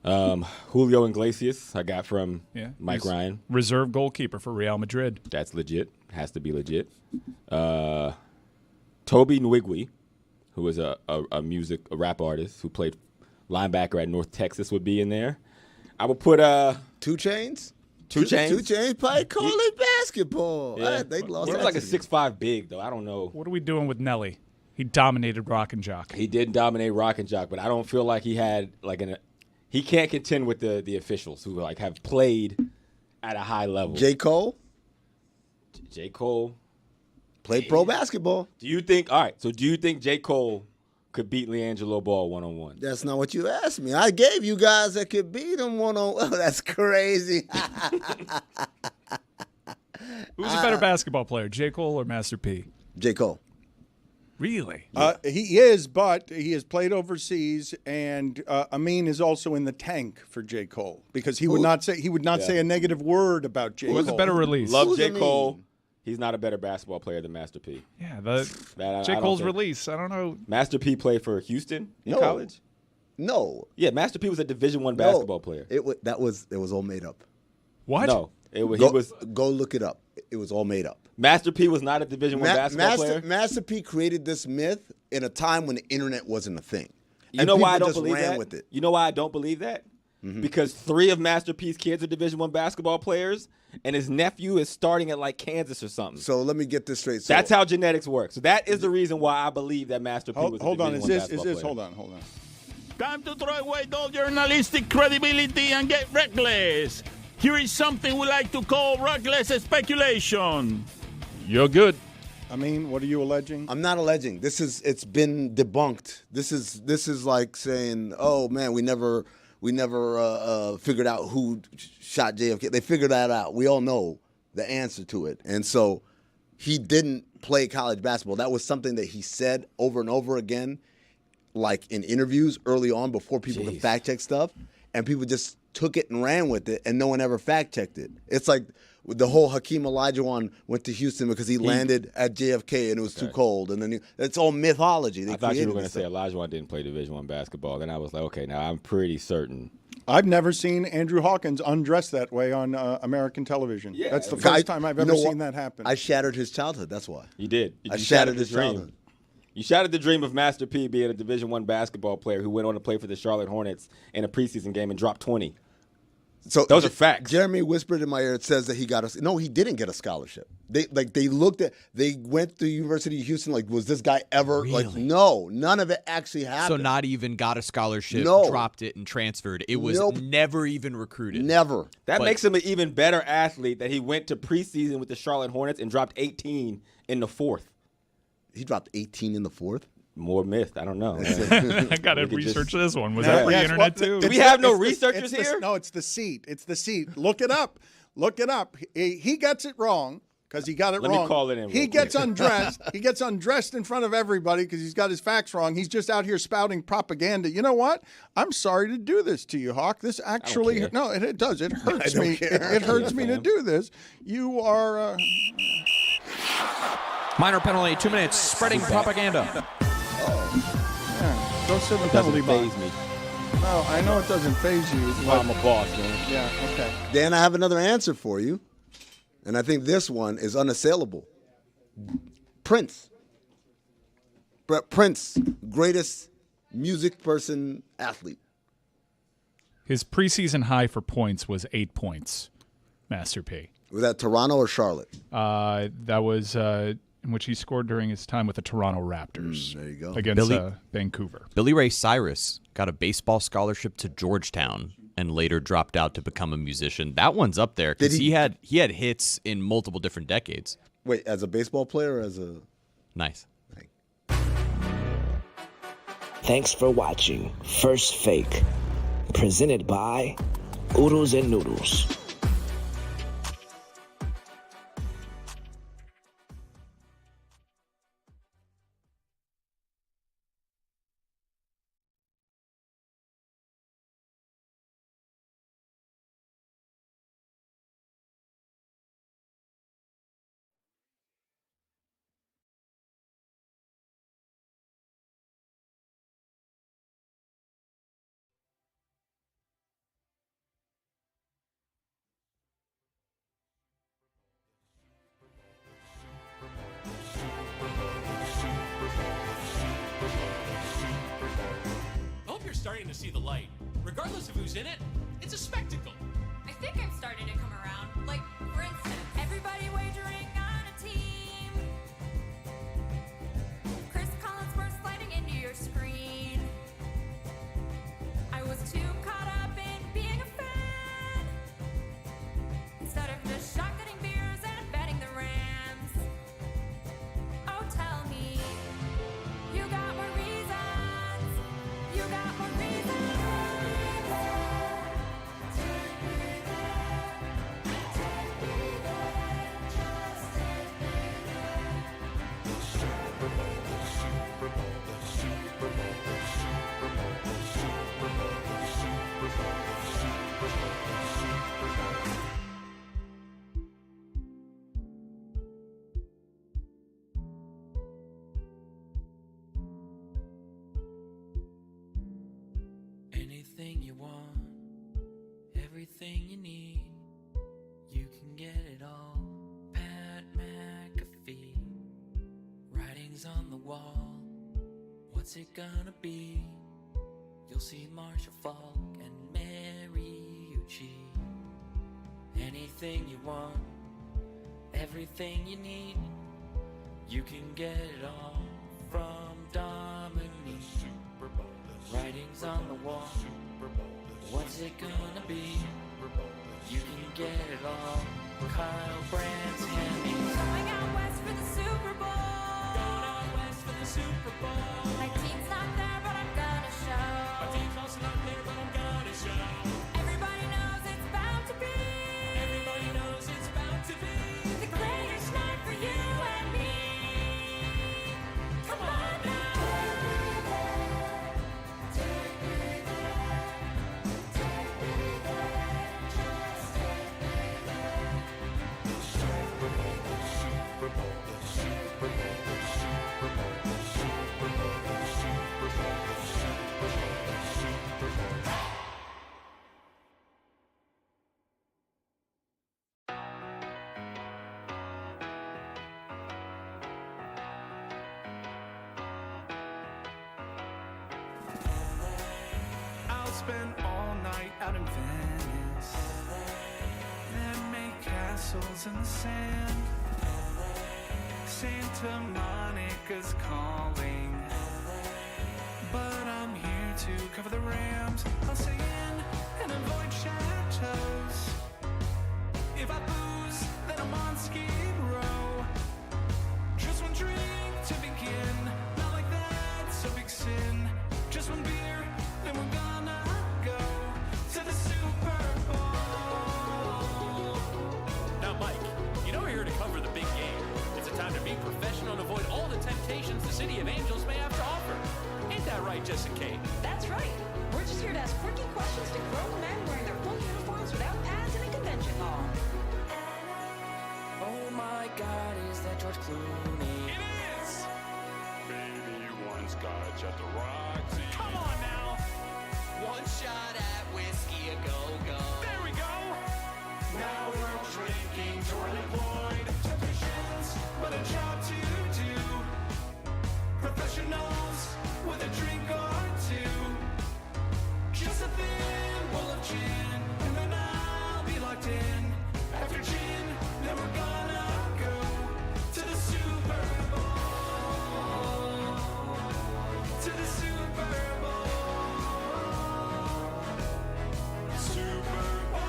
Julio Iglesias, I got from Mike he's Ryan. reserve goalkeeper for Real Madrid. That's legit. Has to be legit. Toby Nwigwe, who is a rap artist who played linebacker at North Texas, would be in there. I would put 2 Chainz? 2 Chainz. 2 Chainz played college basketball. Yeah. They lost He was that like a season. 6'5" big though. I don't know. What are we doing with Nelly? He dominated Rock and Jock. He did dominate Rock and Jock, but I don't feel like he had like he can't contend with the officials who like have played at a high level. J. Cole J. Cole. played pro basketball. Do you think J. Cole could beat LiAngelo Ball one-on-one? That's not what you asked me. I gave you guys that could beat him one-on-one. That's crazy. Who's a better basketball player, J. Cole or Master P? J. Cole. Really? He is, but he has played overseas, and Amin is also in the tank for J. Cole because he would not say a negative word about J. Who Cole. was a better release? Love Who's J. Amin? Cole. He's not a better basketball player than Master P. Yeah, I J. don't Cole's think- release. I don't know. Master P played for Houston in No. college. No. Yeah, Master P was a Division I basketball player. It was all made up. What? No, he was. Go look it up. It was all made up. Master P was not a Division I basketball player. Master P created this myth in a time when the internet wasn't a thing. You And know why I people don't just believe ran that? with it. You know why I don't believe that? Because 3 of Master P's kids are Division I basketball players, and his nephew is starting at like Kansas or something. So let me get this straight. So, That's how genetics work. So that is the reason why I believe that Master P was a Hold on, Division I is basketball this? player. Hold on. Time to throw away all journalistic credibility and get reckless. Here is something we like to call reckless speculation. You're good. Amin, what are you alleging? I'm not alleging. It's been debunked. This is like saying, oh man, we never figured out who shot JFK. They figured that out. We all know the answer to it. And so he didn't play college basketball. That was something that he said over and over again, like in interviews early on before people could fact check stuff, and people just took it and ran with it, and no one ever fact checked it. It's like the whole Hakeem Olajuwon went to Houston because he landed at JFK and it was too cold, and then it's all mythology. They I thought you were created going to this say stuff. Olajuwon didn't play Division I basketball. Then I was like, okay, now I'm pretty certain I've never seen Andrew Hawkins undressed that way on American television. Yeah. That's the first time I've ever seen that happen. I shattered his childhood. That's why. You did. I shattered his dream. childhood. You shattered the dream of Master P being a Division I basketball player who went on to play for the Charlotte Hornets in a preseason game and dropped 20. So those are facts. Jeremy whispered in my ear. It says that he got no, he didn't get a scholarship. They went to University of Houston. Like, was this guy ever like? No, none of it actually happened. So not even got a scholarship, No. dropped it and transferred. It was Nope. never even recruited. Never. That makes him an even better athlete that he went to preseason with the Charlotte Hornets and dropped 18 in the fourth. He dropped 18 in the fourth. More myth. I don't know. I got to research this one. Was that pre-internet too? Do we have no researchers here? No, it's the seat. It's the seat. Look it up. Look it up. He gets it wrong because he got it wrong. Let me call it in. He real gets quick. undressed. He gets undressed in front of everybody because he's got his facts wrong. He's just out here spouting propaganda. You know what? I'm sorry to do this to you, Hawk. This actually care. no, it does. It hurts don't me. care. It hurts me to do this. You are. Minor penalty, 2 minutes, spreading propaganda. Yeah, go sit in the penalty box. Faze me. No, I know it doesn't faze you. Well, I'm a boss, man. Yeah. Okay. Dan, I have another answer for you, and I think this one is unassailable. Prince. Prince, greatest music person, athlete. His preseason high for points was 8 points, Master P. Was that Toronto or Charlotte? That was in which he scored during his time with the Toronto Raptors. There you go. Against Vancouver. Billy Ray Cyrus got a baseball scholarship to Georgetown and later dropped out to become a musician. That one's up there because he had hits in multiple different decades. Wait, as a baseball player or as a... Nice. Thanks for watching First Fake, presented by Oodles and Noodles. Starting to see the light. Regardless of who's in it, it's a spectacle. I think I'm starting to come around. Like, for instance, everybody wagering on a team. Chris Collinsworth sliding into your screen. I was too caught up in being a fan. Instead of just shotgunning beers and betting the Rams. Oh, tell me, you got more reasons. You got more reasons. Anything you want, everything you need, you can get it all. Pat McAfee, writings on the wall, what's it gonna be? You'll see Marshall Falk and Mariucci. Anything you want, everything you need, you can get it all from Dominique. Writings on the wall, what's it gonna be? You can get it all. Kyle Brandt's Hemmings. Going out west for the Super Bowl. Going out west for the Super Bowl. My team's not there, but I'm gonna show. My team's also not there, but I'm gonna show. Everybody knows it's bound to be. Everybody knows it's bound to be The greatest night for you and me. Come on now. spend all night out in Venice. Then make castles in the sand. Santa Monica's calling, but I'm here to cover the Rams. I'll stay in and avoid chateaus. If I booze, then I'm on Skid Row. Just one drink to begin, not like that's a big sin. Just one beer, then we're gonna go to the Super Bowl. Now, Mike, you know we're here to cover the big game. It's a time to be professional and avoid all the temptations the City of Angels may have to offer. Ain't that right, Jessica Kate? That's right. We're just here to ask quirky questions to grown men wearing their full uniforms without pads in a convention hall. Oh my God, is that George Clooney? It is! Maybe you once got at the Roxy. Come on now! One shot at whiskey a go-go. There we go! Now we're drinking to unemployed temptations, but a job to do. Professionals with a drink or two. Just a thimble of gin, and then I'll be locked in. After gin, then we're gonna go to the Super Bowl. To the Super Bowl. Super Bowl.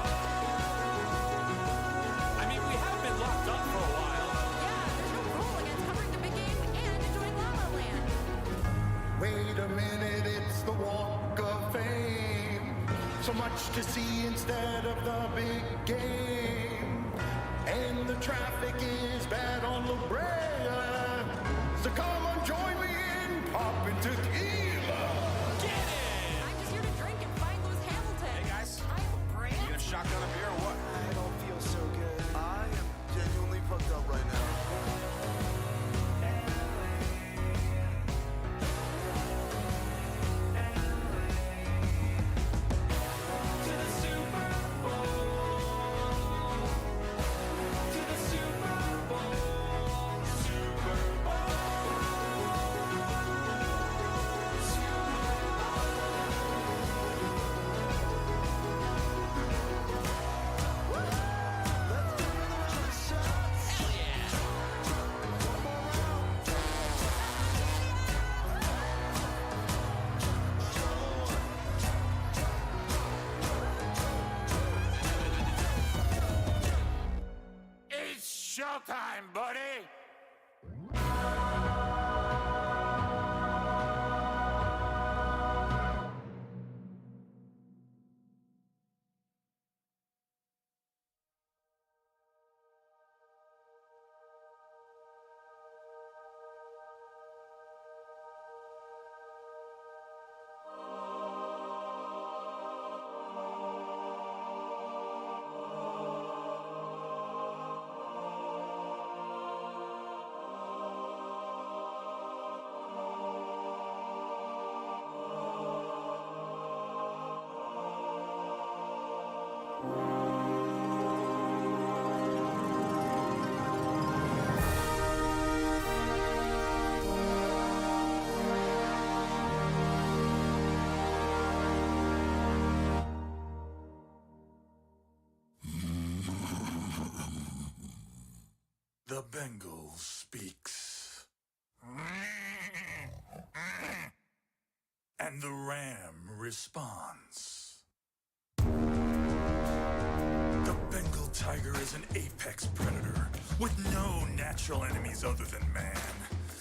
I mean, we have been locked up for a while. Yeah, there's no rule against covering the big game and enjoying La La Land. Wait a minute, it's the Walk of Fame. So much to see instead of the big game. And the traffic is bad on La Brea. So come and join me in popping tequila. Get it! I'm just here to drink and find Lewis Hamilton. Hey, guys. I have a brand. You gonna shotgun a beer or what? I don't feel so good. I am genuinely fucked up right now. It's showtime, buddy! The Bengal speaks. And the ram responds. The Bengal tiger is an apex predator with no natural enemies other than man.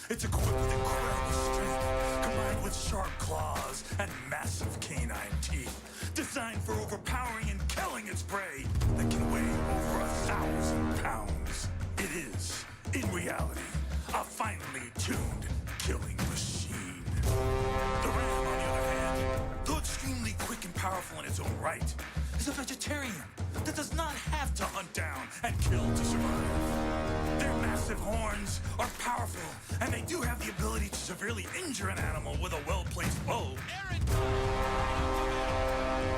It's equipped with incredible strength, combined with sharp claws and massive canine teeth, designed for overpowering and killing its prey that can weigh over 1,000 pounds. It is, in reality, a finely tuned killing machine. The ram, on the other hand, though extremely quick and powerful in its own right, is a vegetarian that does not have to hunt down and kill to survive. Their massive horns are powerful, and they do have the ability to severely injure an animal with a well-placed bow,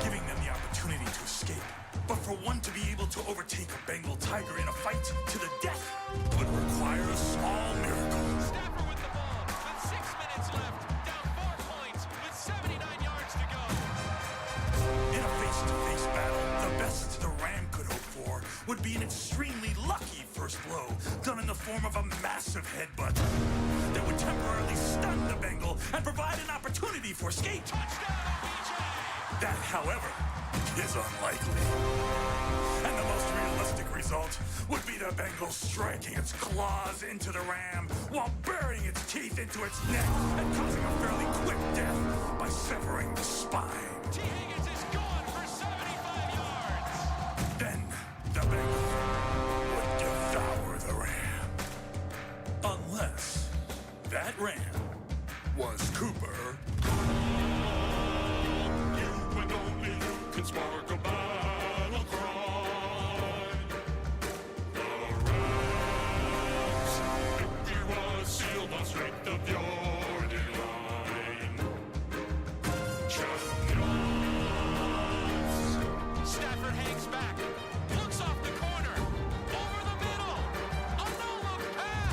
giving them the opportunity to escape. But for one to be able to overtake a Bengal tiger in a fight to the death would require a small miracle. Stafford with the ball, with 6 minutes left, down 4 points, with 79 yards to go. would be an extremely lucky first blow, done in the form of a massive headbutt that would temporarily stun the Bengal and provide an opportunity for escape. That, however, is unlikely. And the most realistic result would be the Bengal striking its claws into the ram while burying its teeth into its neck and causing a fairly quick death by severing the spine. T. Higgins is gone for 75 yards. Then the Bengal would devour the ram. Unless that ram was Cooper. You and only you can spark a battle cry. The Rams, victory was sealed on strength of your divine champions. Stafford hangs back, looks off the corner, over the middle, a no-look pass.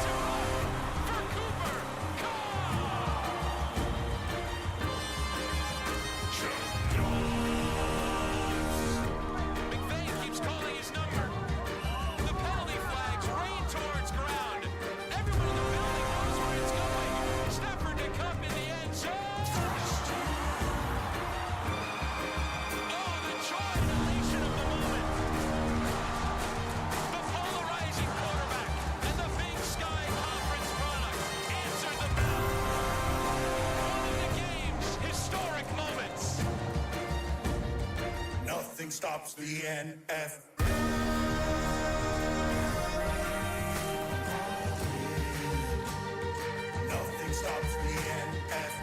To right for Cooper. McVay keeps calling his number. The penalty flags rain towards ground. Everyone in the building knows where it's going. Stafford to Cup in the end zone. Oh, the joy and elation of the moment. The polarizing quarterback and the Big Sky Conference product answer the bell. One of the game's historic moments. Nothing stops the NFL. Nothing stops the NFL.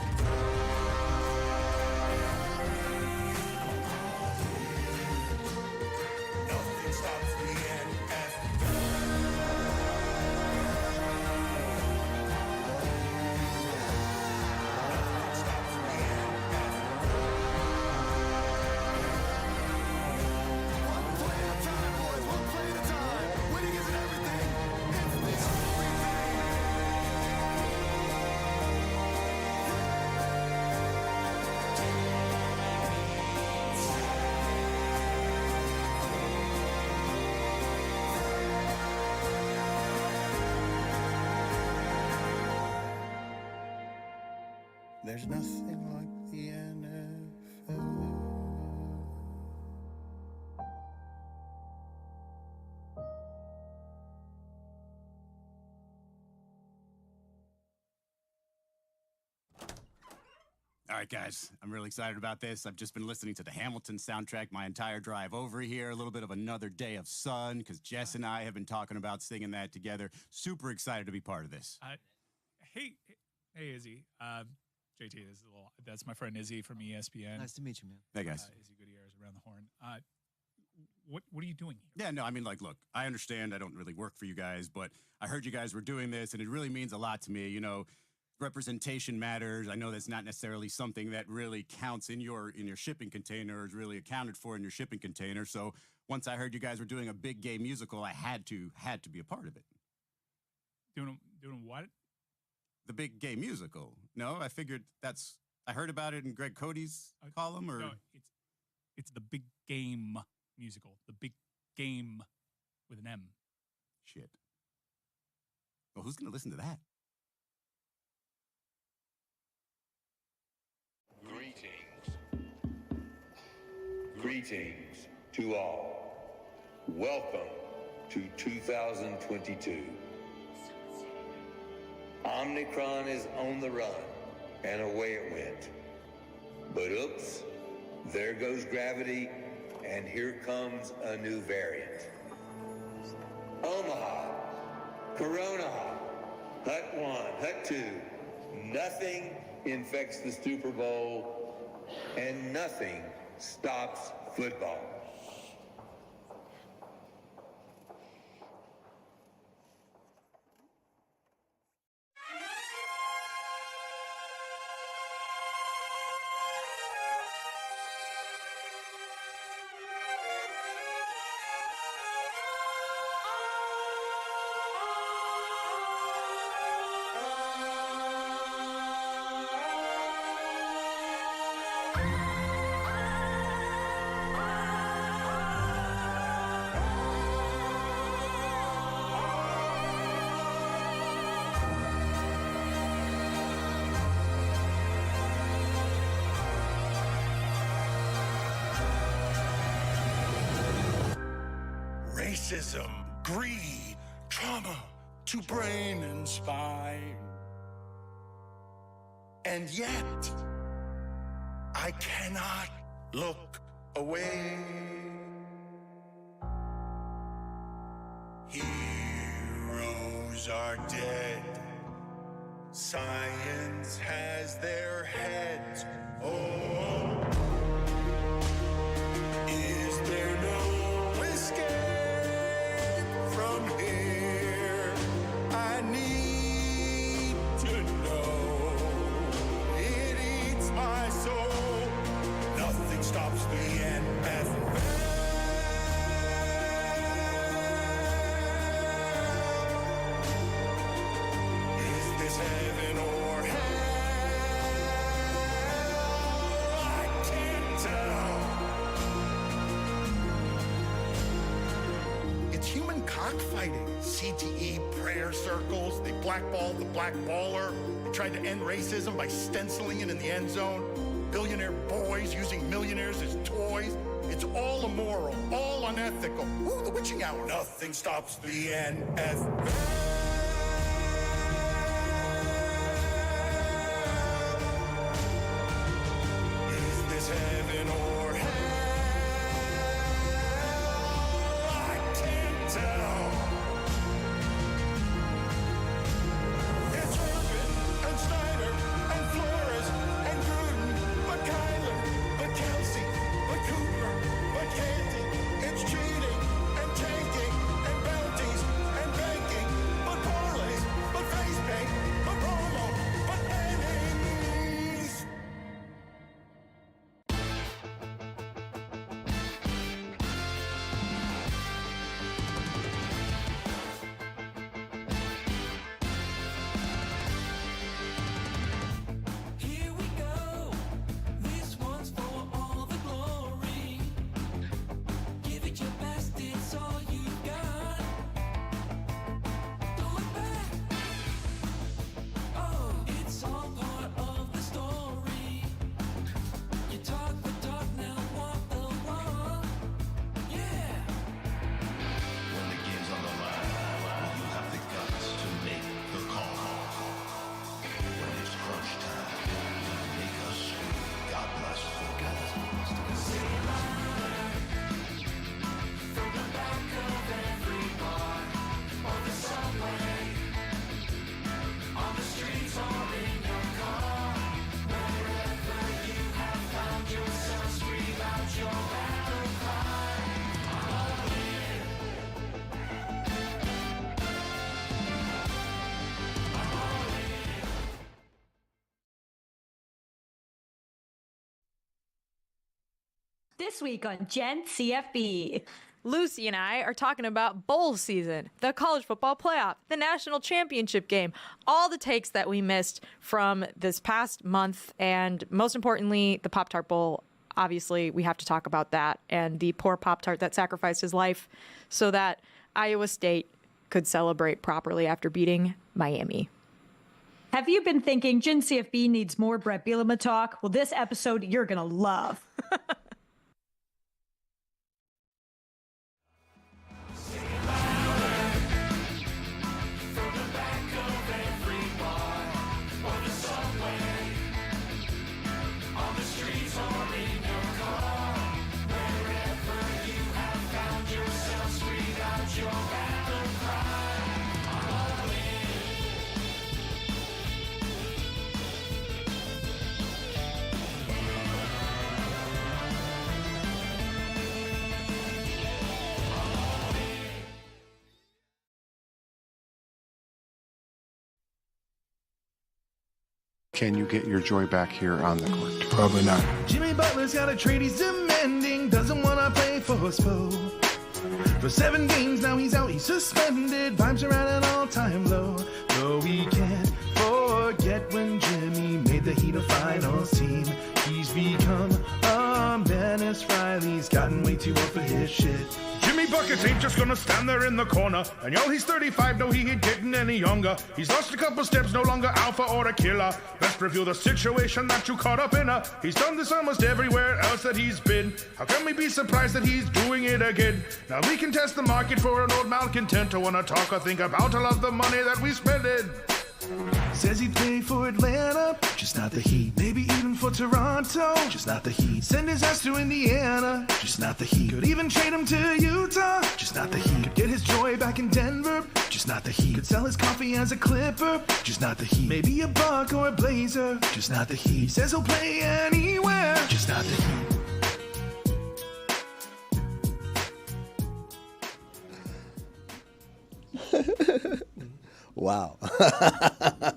Nothing stops the NFL. Nothing stops the NFL. One play at a time, boys. One play at a time. Winning isn't everything. It's the only There's nothing like the NFL. All right, guys, I'm really excited about this. I've just been listening to the Hamilton soundtrack my entire drive over here. A little bit of another day of sun, because Jess and I have been talking about singing that together. Super excited to be part of this. Hey, Izzy. JT, that's my friend Izzy from ESPN. Nice to meet you, man. Hey, guys. Izzy Gutierrez around the horn. What are you doing here? Yeah, no, I mean, like, look, I understand I don't really work for you guys, but I heard you guys were doing this, and it really means a lot to me. You know, representation matters. I know that's not necessarily something that really counts in your shipping container, or is really accounted for in your shipping container. So once I heard you guys were doing a big gay musical, I had to be a part of it. Doing what? The big gay musical. No, I figured I heard about it in Greg Cody's column, or No, it's the Big Game musical. The Big Game with an M. Shit. Well, who's going to listen to that? Greetings to all. Welcome to 2022. Omicron is on the run, and away it went. But oops, there goes gravity, and here comes a new variant. Omaha, Corona, Hut 1, Hut 2. Nothing infects the Super Bowl, and nothing stops football. racism, greed, trauma to brain and spine. And yet, I cannot look away. Heroes are dead. Science has their heads. Oh, is there no escape from here? I need to know. It eats my soul. Nothing stops the NFL. Is this heaven or hell? I can't tell. It's human cockfighting. CTE prayer circles. They blackball the blackballer. They tried to end racism by stenciling it in the end zone. Billionaire boys using millionaires as toys. It's all immoral, all unethical. Ooh, the witching hour. Nothing stops the NFL. Is this heaven or hell? I can't tell. It's Urban and Snyder and Flores and Gruden, but Kyler, but Kelsey, but Cooper, but Canty. It's cheating and tanking and bounties and banking, but parlays, but face paint, but promo, but innings. Here we go. This one's for all the glory. Give it your best, it's all you got. Don't look back. Oh, it's all part of the story. You talk the talk, now walk the walk. Yeah. When the game's on the line, will you have the guts to make the call? When it's crunch time, make us scream. God bless. From the back of every bar, on the subway, on the streets or in your car, wherever you have found yourself, scream out your battle cry. I'm all in. I'm all in. This week on Gen CFB. Lucy and I are talking about bowl season, the college football playoff, the national championship game, all the takes that we missed from this past month, and most importantly, the Pop-Tart Bowl. Obviously, we have to talk about that and the poor Pop-Tart that sacrificed his life so that Iowa State could celebrate properly after beating Miami. Have you been thinking Gen CFB needs more Brett Bielema talk? Well, this episode you're going to love. From the back of every bar, or the subway, on the streets or in your car, wherever you have found yourself, scream out your battle cry. I'm all in. Can you get your joy back here on the court? Probably not. Jimmy Butler's got a trade he's demanding, doesn't want to play for Spo. For 7 games now he's out, he's suspended, vibes are at an all-time low. Though we can't forget when Jimmy made the Heat a finals team. He's become a menace, Riley's gotten way too old for his shit. Jimmy Jimmy Buckets ain't just gonna stand there in the corner. And yo, he's 35, no, he ain't getting any younger. He's lost a couple steps, no longer alpha or a killer. Best review the situation that you caught up in. He's done this almost everywhere else that he's been. How can we be surprised that he's doing it again? Now we can test the market for an old malcontent to wanna talk or think about all of the money that we spend it. Says he'd pay for Atlanta, just not the Heat. Maybe even for Toronto, just not the Heat. Send his ass to Indiana, just not the Heat. Could even trade him to Utah, just not the Heat. Could get his joy back in Denver, just not the Heat. Could sell his coffee as a Clipper, just not the Heat. Maybe a Buck or a Blazer, just not the Heat. He says he'll play anywhere, just not the Heat. Wow.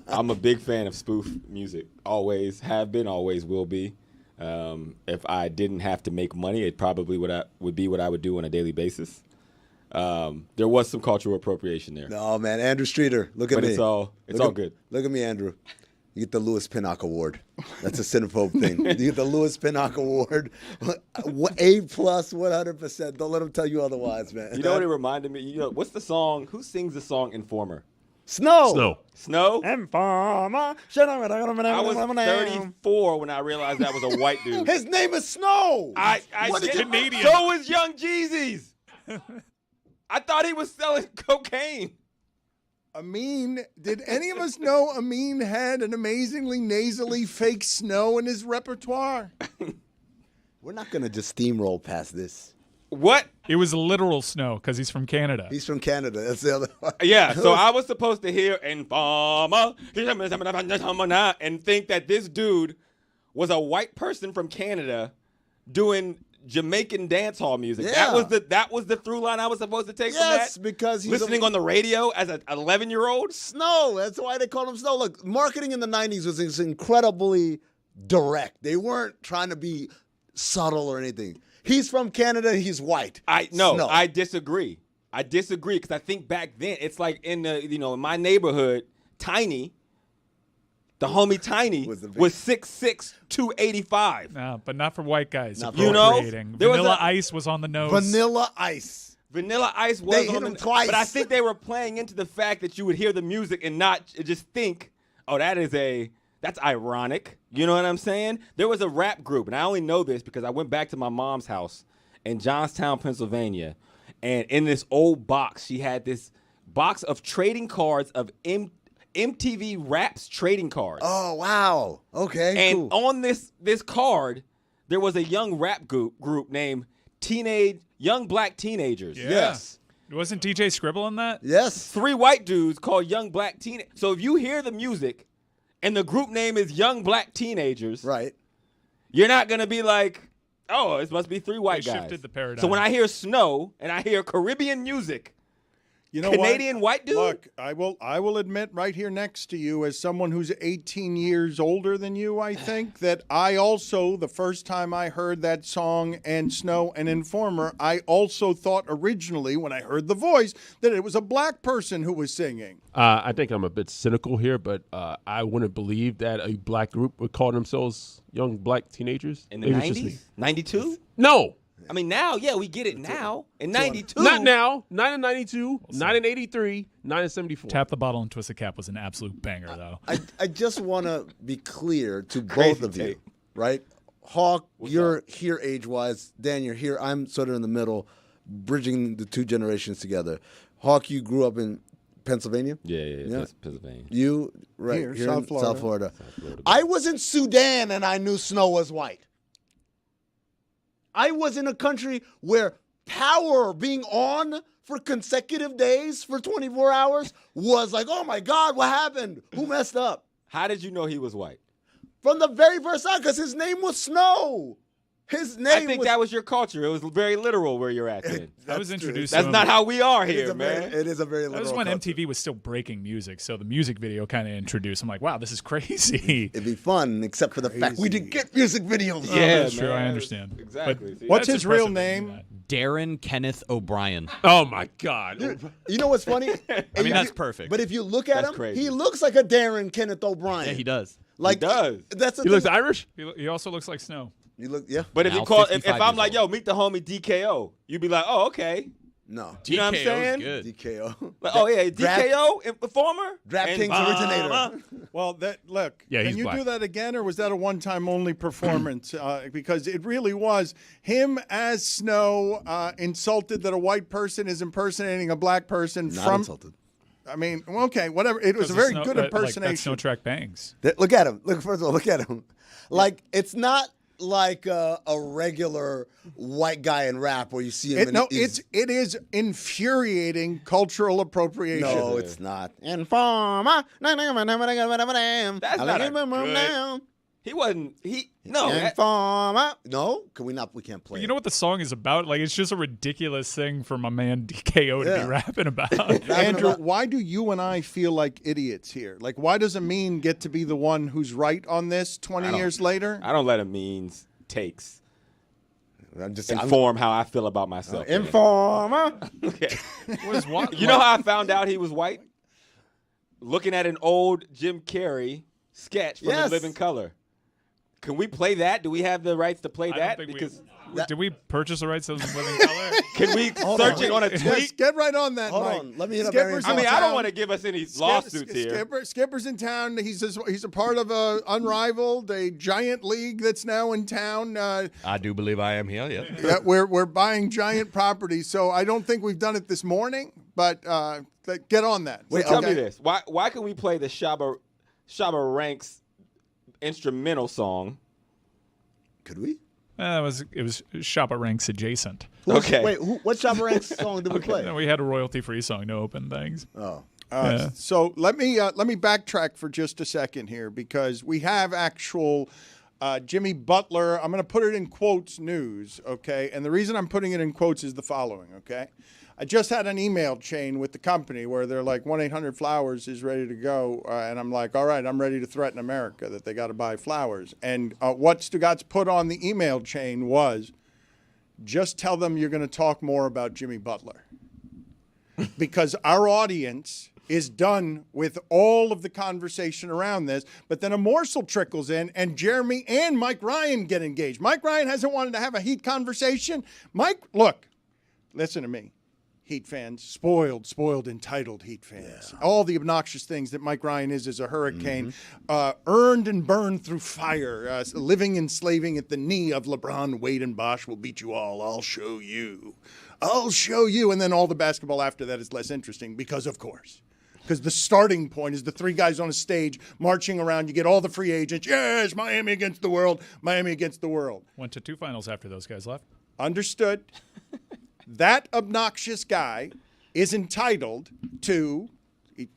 I'm a big fan of spoof music. Always have been, always will be. If I didn't have to make money, it probably would be what I would do on a daily basis. There was some cultural appropriation there. No, man. Andrew Streeter, look at me. But it's all good. Look at me, Andrew. You get the Louis Pinnock Award. That's a cinephobe thing. You get the Louis Pinnock Award. A+, 100%. Don't let them tell you otherwise, man. You know what it reminded me? You know, what's the song? Who sings the song Informer? Snow. Informer. I was 34 when I realized that was a white dude. His name is Snow. Canadian. So was Young Jeezy's. I thought he was selling cocaine. Amin, did any of us know Amin had an amazingly nasally fake Snow in his repertoire? We're not going to just steamroll past this. What? It was literal Snow because he's from Canada. He's from Canada. That's the other one. Yeah, so I was supposed to hear Informer and think that this dude was a white person from Canada doing Jamaican dance hall music. Yeah. That was the through line I was supposed to take Yes, from that. because he's listening on the radio as an 11-year-old. Snow. That's why they called him Snow. Look, marketing in the 90s was incredibly direct. They weren't trying to be subtle or anything. He's from Canada. He's white. I disagree. Because I think back then it's like in my neighborhood, Tiny, the homie Tiny was 6'6", 285. No, but not for white guys. Vanilla Ice was on the nose. Vanilla Ice was they on hit the him twice. But I think they were playing into the fact that you would hear the music and not just think, oh, that's ironic. You know what I'm saying? There was a rap group, and I only know this because I went back to my mom's house in Johnstown, Pennsylvania, and in this old box, she had this box of trading cards of MTV Raps trading cards. Oh, wow. Okay, and cool. on this card, there was a young rap group named Young Black Teenagers. Yeah. Yes. Wasn't DJ Scribble in that? Yes. 3 white dudes called Young Black Teenagers. So if you hear the music and the group name is Young Black Teenagers, right, you're not going to be like, oh, it must be 3 white guys. Shifted the paradigm. So when I hear Snow and I hear Caribbean music, Canadian white dude? Look, I will admit right here next to you, as someone who's 18 years older than you, I think, that I also, the first time I heard that song and Snow and Informer, I also thought originally when I heard the voice that it was a black person who was singing. I think I'm a bit cynical here, but I wouldn't believe that a black group would call themselves Young Black Teenagers. In the 90s? 92? No. I mean, now, yeah, we get it now. In 92. Not now. Not in 92. Not in 83. Not in 74. Tap the Bottle and Twist the Cap was an absolute banger, though. I just want to be clear to both of you, right? Hawk, you're here age-wise. Dan, you're here. I'm sort of in the middle, bridging the two generations together. Hawk, you grew up in Pennsylvania? Yeah. Pennsylvania. You, right Here, here South in Florida. South Florida. I was in Sudan, and I knew Snow was white. I was in a country where power being on for consecutive days for 24 hours was like, oh my God, what happened? Who messed up? How did you know he was white? From the very first time, because his name was Snow. His name I think that was your culture. It was very literal where you're at. Then. I was introduced That's to him. not how we are here, man. It is a very That literal was when culture. MTV was still breaking music, so the music video kind of introduced. I'm like, wow, this is crazy. It'd be fun, except for the fact we didn't get music videos. Yeah, that's true. I understand. Exactly. But What's that's his real impressive name? Darren Kenneth O'Brien. Oh, my God. You know what's funny? I mean, that's perfect. But if you look at That's him, crazy. he looks like a Darren Kenneth O'Brien. Yeah, he does. Like, He does. That's the He thing. looks Irish? He also looks like Snow. You look, yeah. But if Now you call, if 55 I'm years like, yo, meet the homie DKO, you'd be like, oh, okay. No. You know what I'm DKO 's saying? good. DKO. Like, oh yeah, DKO performer. DraftKings originator. Well, look. Yeah, can he's you black. do that again, or was that a one-time only performance? Because it really was him as Snow insulted that a white person is impersonating a black person. Not insulted. I mean, okay, whatever. It was a very good impersonation. Like Snow Track bangs. Look at him. First of all, look at him. Like, it's not like a regular white guy in rap where you see him. It is infuriating cultural appropriation. No, it's not. Informer. That's not a good. He wasn't. Informer. No, can we not? We can't play. You know what the song is about? Like, it's just a ridiculous thing for my man DKO to be rapping about. Andrew, why do you and I feel like idiots here? Like, why does Amin get to be the one who's right on this 20 years later? I don't let Amin's takes I'm just inform how I feel about myself. Informer. Okay. Was what? You know how I found out he was white? Looking at an old Jim Carrey sketch from Yes. In Living Color. Can we play that? Do we have the rights to play that? Did we purchase the rights to Living Color? Can we search it on a tweet? Yes, get right on that, Hold Mike. on. Let me hit up Skipper's I in mean, I town. don't want to give us any lawsuits here. Skipper's in town. He's a part of a Unrivaled, a giant league that's now in town. I do believe I am here, yeah. That we're buying giant properties. So I don't think we've done it this morning, but get on that. Wait, tell me this. Why can we play the Shabba Ranks instrumental song? Could we? It was Shabba Ranks adjacent. Okay. Wait, what Shabba Ranks song did we play? No, we had a royalty-free song, no open things. Oh. So let me backtrack for just a second here, because we have actual Jimmy Butler. I'm going to put it in quotes news, okay? And the reason I'm putting it in quotes is the following, okay? I just had an email chain with the company where they're like 1-800-Flowers is ready to go. And I'm like, all right, I'm ready to threaten America that they got to buy flowers. And what Stugotz put on the email chain was, just tell them you're going to talk more about Jimmy Butler. Because our audience is done with all of the conversation around this. But then a morsel trickles in, and Jeremy and Mike Ryan get engaged. Mike Ryan hasn't wanted to have a Heat conversation. Mike, look, listen to me. Heat fans, spoiled, entitled Heat fans. Yeah. All the obnoxious things that Mike Ryan is as a hurricane, earned and burned through fire, living and slaving at the knee of LeBron, Wade, and Bosh. Will beat you all. I'll show you. And then all the basketball after that is less interesting because, of course. Because the starting point is the three guys on a stage marching around. You get all the free agents. Yes, Miami against the world. Miami against the world. Went to 2 finals after those guys left. Understood. That obnoxious guy is entitled to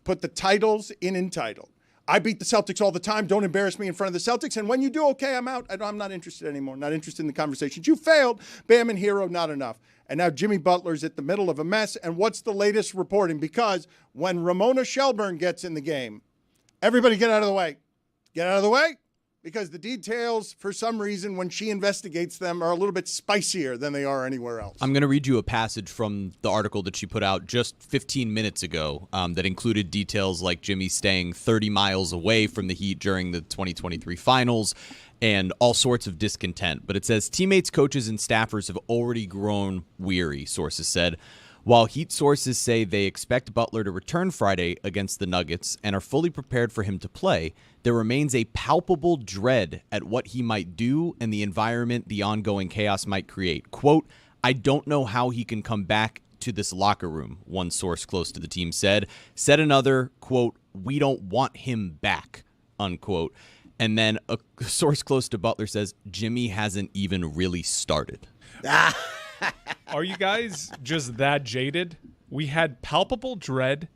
put the titles in entitled. I beat the Celtics all the time. Don't embarrass me in front of the Celtics. And when you do, okay, I'm out. I'm not interested anymore. Not interested in the conversations. You failed. Bam and hero, not enough. And now Jimmy Butler's at the middle of a mess. And what's the latest reporting? Because when Ramona Shelburne gets in the game, everybody get out of the way. Get out of the way. Because the details, for some reason, when she investigates them, are a little bit spicier than they are anywhere else. I'm going to read you a passage from the article that she put out just 15 minutes ago that included details like Jimmy staying 30 miles away from the Heat during the 2023 finals and all sorts of discontent. But it says, teammates, coaches, and staffers have already grown weary, sources said. While Heat sources say they expect Butler to return Friday against the Nuggets and are fully prepared for him to play, there remains a palpable dread at what he might do and the environment the ongoing chaos might create. Quote, I don't know how he can come back to this locker room, one source close to the team said. Said another, quote, we don't want him back, unquote. And then a source close to Butler says, Jimmy hasn't even really started. Are you guys just that jaded? We had palpable dread,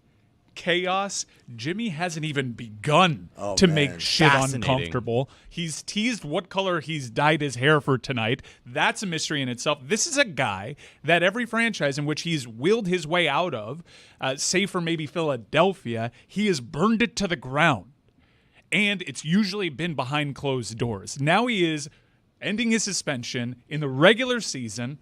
chaos. Jimmy hasn't even begun to make shit uncomfortable. He's teased what color he's dyed his hair for tonight. That's a mystery in itself. This is a guy that every franchise in which he's willed his way out of, save for maybe Philadelphia, he has burned it to the ground. And it's usually been behind closed doors. Now he is ending his suspension in the regular season,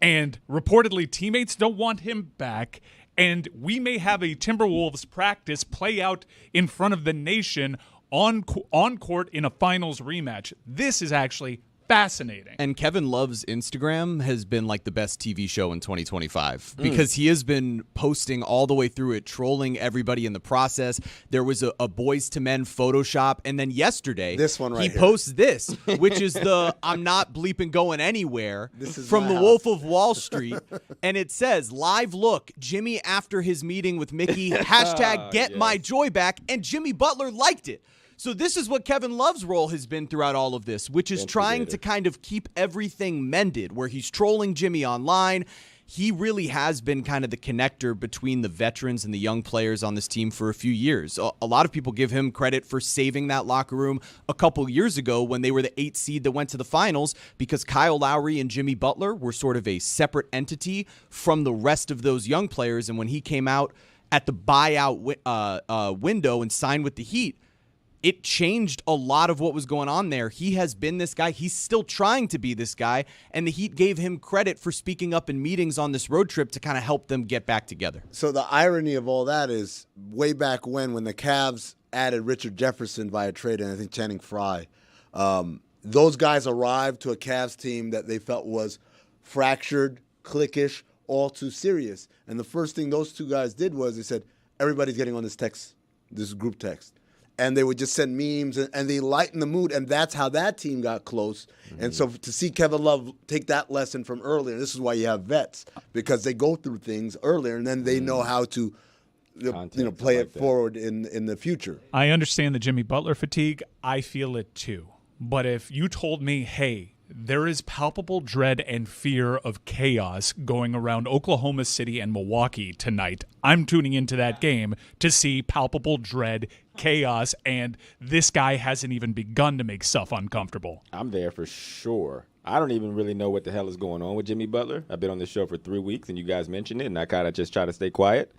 and reportedly teammates don't want him back, and we may have a Timberwolves practice play out in front of the nation on court in a finals rematch. This is actually fascinating. And Kevin Love's Instagram has been like the best TV show in 2025 because he has been posting all the way through it, trolling everybody in the process. There was a Boys to Men Photoshop. And then yesterday, This one right he here. posts this, which is the I'm not bleeping going anywhere This is from my the house. Wolf of Wall Street. And it says, live look, Jimmy after his meeting with Mickey, hashtag get my joy back. And Jimmy Butler liked it. So this is what Kevin Love's role has been throughout all of this, which is trying to kind of keep everything mended, where he's trolling Jimmy online. He really has been kind of the connector between the veterans and the young players on this team for a few years. A lot of people give him credit for saving that locker room a couple years ago when they were the 8th seed that went to the finals, because Kyle Lowry and Jimmy Butler were sort of a separate entity from the rest of those young players. And when he came out at the buyout window and signed with the Heat, it changed a lot of what was going on there. He has been this guy. He's still trying to be this guy. And the Heat gave him credit for speaking up in meetings on this road trip to kind of help them get back together. So the irony of all that is way back when the Cavs added Richard Jefferson via trade and I think Channing Frye, those guys arrived to a Cavs team that they felt was fractured, cliquish, all too serious. And the first thing those two guys did was they said, everybody's getting on this text, this group text. And they would just send memes, and they lighten the mood, and that's how that team got close. And so to see Kevin Love take that lesson from earlier, this is why you have vets, because they go through things earlier, and then they know how to play it forward in the future. I understand the Jimmy Butler fatigue. I feel it too. But if you told me, hey, there is palpable dread and fear of chaos going around Oklahoma City and Milwaukee tonight, I'm tuning into that game to see palpable dread, chaos, and this guy hasn't even begun to make stuff uncomfortable. I'm there for sure. I don't even really know what the hell is going on with Jimmy Butler. I've been on this show for 3 weeks, and you guys mentioned it, and I kind of just try to stay quiet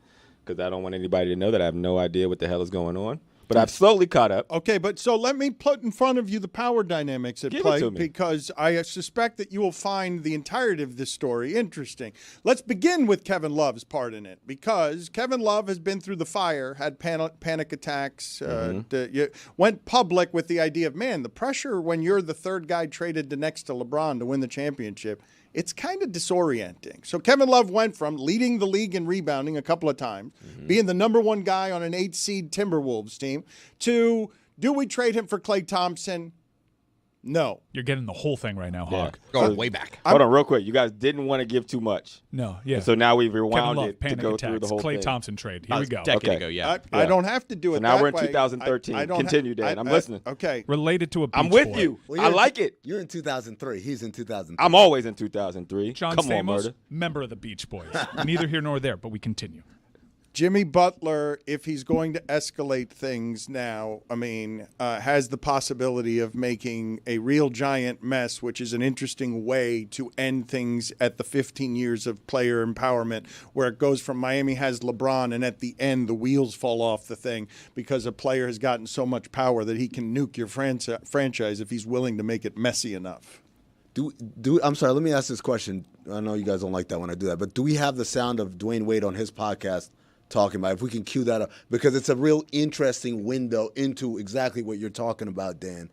because I don't want anybody to know that I have no idea what the hell is going on. But I've slowly caught up. Okay, but so let me put in front of you the power dynamics at play, to me. because I suspect that you will find the entirety of this story interesting. Let's begin with Kevin Love's part in it, because Kevin Love has been through the fire, had panic attacks, went public with the idea of, man, the pressure when you're the third guy traded to next to LeBron to win the championship, it's kind of disorienting. So Kevin Love went from leading the league in rebounding a couple of times, being the number one guy on an 8-seed Timberwolves team, to do we trade him for Klay Thompson? No. You're getting the whole thing right now, Hawk. Going way back. Hold on real quick. You guys didn't want to give too much. No, yeah. So now we've rewound Love, it to panic go attacks, through the whole Klay thing. Thompson trade. Here we go. Decade ago, yeah. I don't have to do it So now that we're in way. 2013. I don't Continue, Dan. I'm listening. Okay. Related to a beach I'm with boy. you. Well, I like it. You're in 2003. He's in 2003. I'm always in 2003. John Come on, Stamos, murder. member of the Beach Boys. Neither here nor there, but we continue. Jimmy Butler, if he's going to escalate things now, has the possibility of making a real giant mess, which is an interesting way to end things at the 15 years of player empowerment, where it goes from Miami has LeBron, and at the end the wheels fall off the thing because a player has gotten so much power that he can nuke your franchise if he's willing to make it messy enough. I'm sorry, let me ask this question. I know you guys don't like that when I do that, but do we have the sound of Dwayne Wade on his podcast talking about, if we can cue that up, because it's a real interesting window into exactly what you're talking about, Dan.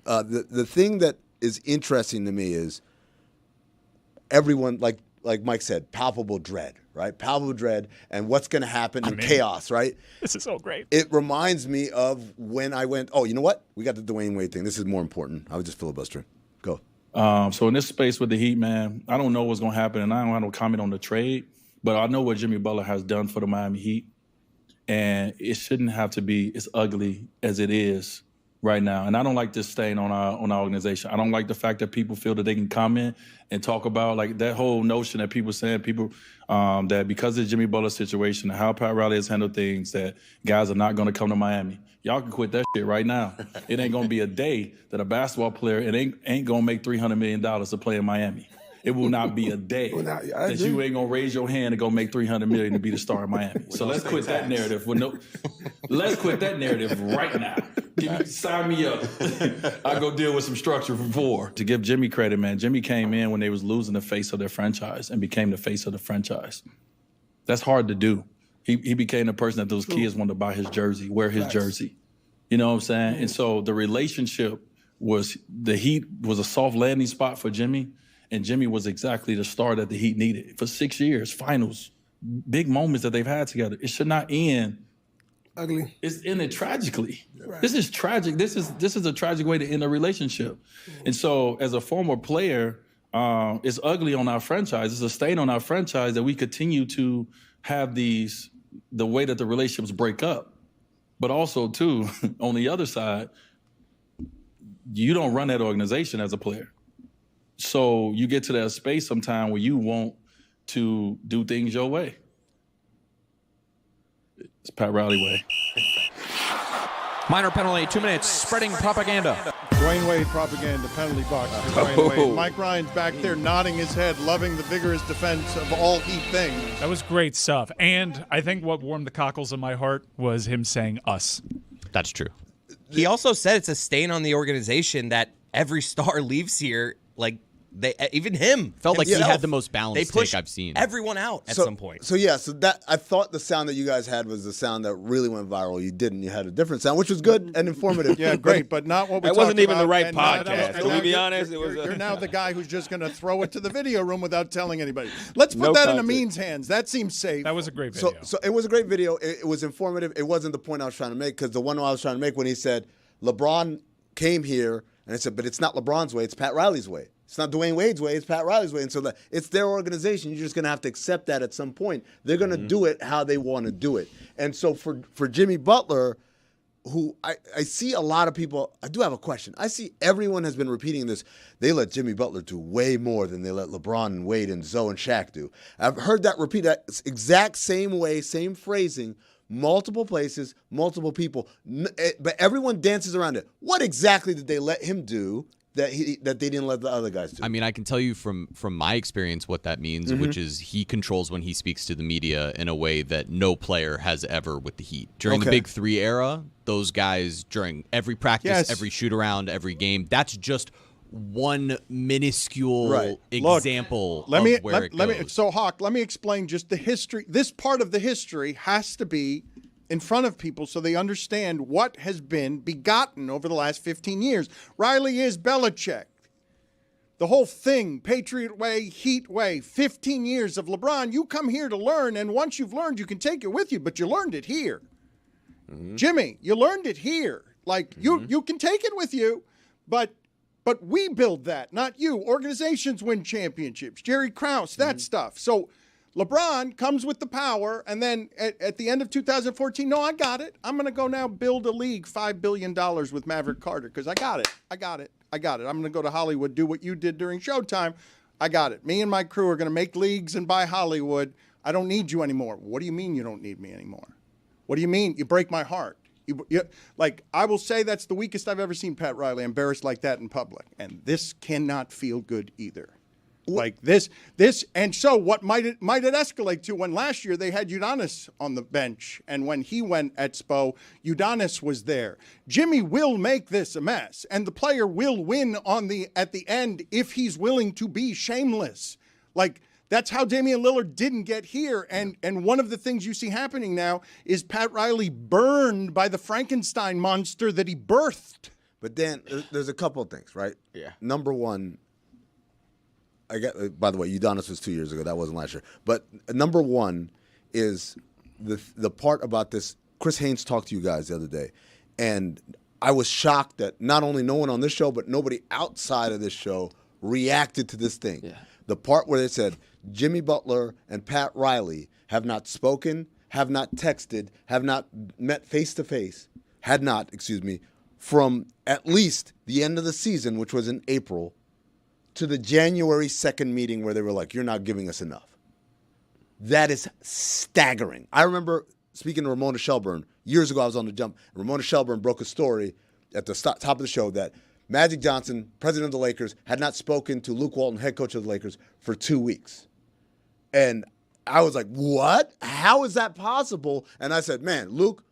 The thing that is interesting to me is everyone, like Mike said, palpable dread, right? Palpable dread and what's going to happen in chaos, right? This is so great. It reminds me of when I went, oh, you know what? We got the Dwayne Wade thing. This is more important. I was just filibustering. Go. So in this space with the Heat, man, I don't know what's going to happen, and I don't have no comment on the trade. But I know what Jimmy Butler has done for the Miami Heat, and it shouldn't have to be as ugly as it is right now. And I don't like this stain on our organization. I don't like the fact that people feel that they can comment and talk about, like, that whole notion that people saying that because of the Jimmy Butler situation and how Pat Riley has handled things, that guys are not going to come to Miami. Y'all can quit that shit right now. It ain't going to be a day that a basketball player ain't going to make $300 million to play in Miami. It will not be a day that you ain't gonna raise your hand and go make $300 million to be the star of Miami. So let's quit that narrative. Let's quit that narrative right now. Sign me up. I'll go deal with some structure for 4. To give Jimmy credit, man, Jimmy came in when they was losing the face of their franchise and became the face of the franchise. That's hard to do. He became the person that those kids wanted to buy his jersey, wear his jersey. You know what I'm saying? And so the relationship was the Heat was a soft landing spot for Jimmy, and Jimmy was exactly the star that the Heat needed for 6 years, finals, big moments that they've had together. It should not end ugly. It's ended tragically. Right. This is tragic. This is a tragic way to end a relationship. And so, as a former player, it's ugly on our franchise. It's a stain on our franchise that we continue to have the way that the relationships break up. But also, too, on the other side, you don't run that organization as a player. So you get to that space sometime where you want to do things your way. It's Pat Riley way. Minor penalty, 2 minutes, spreading propaganda. Dwayne Wade propaganda, penalty box for Dwayne Wade. Mike Ryan's back there nodding his head, loving the vigorous defense of all Heat things. That was great stuff. And I think what warmed the cockles of my heart was him saying us. That's true. He also said it's a stain on the organization that every star leaves here, like, even him felt like he himself. had the most balanced take I've seen. Everyone out at some point. So that I thought the sound that you guys had was the sound that really went viral. You didn't. You had a different sound, which was good and informative. Yeah, great, but not what we That talked wasn't even about, the right and podcast. Can we be honest? You're now the guy who's just going to throw it to the video room without telling anybody. Let's put No that in context. Amin's hands. That seems safe. That was a great video. So it was a great video. It was informative. It wasn't the point I was trying to make, because the one I was trying to make when he said LeBron came here, and I said, but it's not LeBron's way. It's Pat Riley's way. It's not Dwayne Wade's way. It's Pat Riley's way. And so it's their organization. You're just going to have to accept that at some point. They're going to do it how they want to do it. And so for Jimmy Butler, who I see a lot of people, I do have a question. I see everyone has been repeating this. They let Jimmy Butler do way more than they let LeBron and Wade and Zoe and Shaq do. I've heard that repeat that exact same way, same phrasing, multiple places, multiple people. But everyone dances around it. What exactly did they let him do that they didn't let the other guys do? I mean, I can tell you from my experience what that means, which is he controls when he speaks to the media in a way that no player has ever with the Heat. During the Big Three era, those guys, during every practice, every shoot-around, every game, that's just one minuscule example of where it goes. So, Hawk, let me explain just the history. This part of the history has to be in front of people so they understand what has been begotten over the last 15 years. Riley is Belichick. The whole thing, Patriot way, Heat way, 15 years of LeBron. You come here to learn, and once you've learned, you can take it with you, but you learned it here. Jimmy, you learned it here. Like, you can take it with you, but we build that, not you. Organizations win championships. Jerry Krause, that stuff. So LeBron comes with the power, and then at the end of 2014, no, I got it. I'm going to go now build a league, $5 billion with Maverick Carter, because I got it. I'm going to go to Hollywood, do what you did during Showtime. I got it. Me and my crew are going to make leagues and buy Hollywood. I don't need you anymore. What do you mean you don't need me anymore? What do you mean? You break my heart. Like, I will say that's the weakest I've ever seen Pat Riley embarrassed like that in public, and this cannot feel good either. Like this, and so what might it escalate to when last year they had Udonis on the bench, and when he went at Spo, Udonis was there. Jimmy will make this a mess, and the player will win at the end if he's willing to be shameless. Like, that's how Damian Lillard didn't get here, and one of the things you see happening now is Pat Riley burned by the Frankenstein monster that he birthed. But Dan, there's a couple of things, right? Yeah. Number one, by the way, Udonis was 2 years ago. That wasn't last year. But number one is the part about this. Chris Haynes talked to you guys the other day, and I was shocked that not only no one on this show, but nobody outside of this show reacted to this thing. Yeah. The part where they said Jimmy Butler and Pat Riley have not spoken, have not texted, have not met face-to-face, from at least the end of the season, which was in April, to the January 2nd meeting where they were like, you're not giving us enough. That is staggering. I remember speaking to Ramona Shelburne years ago. I was on the jump. Ramona Shelburne broke a story at the top of the show that Magic Johnson, president of the Lakers, had not spoken to Luke Walton, head coach of the Lakers, for 2 weeks. And I was like, what? How is that possible? And I said, man, Luke,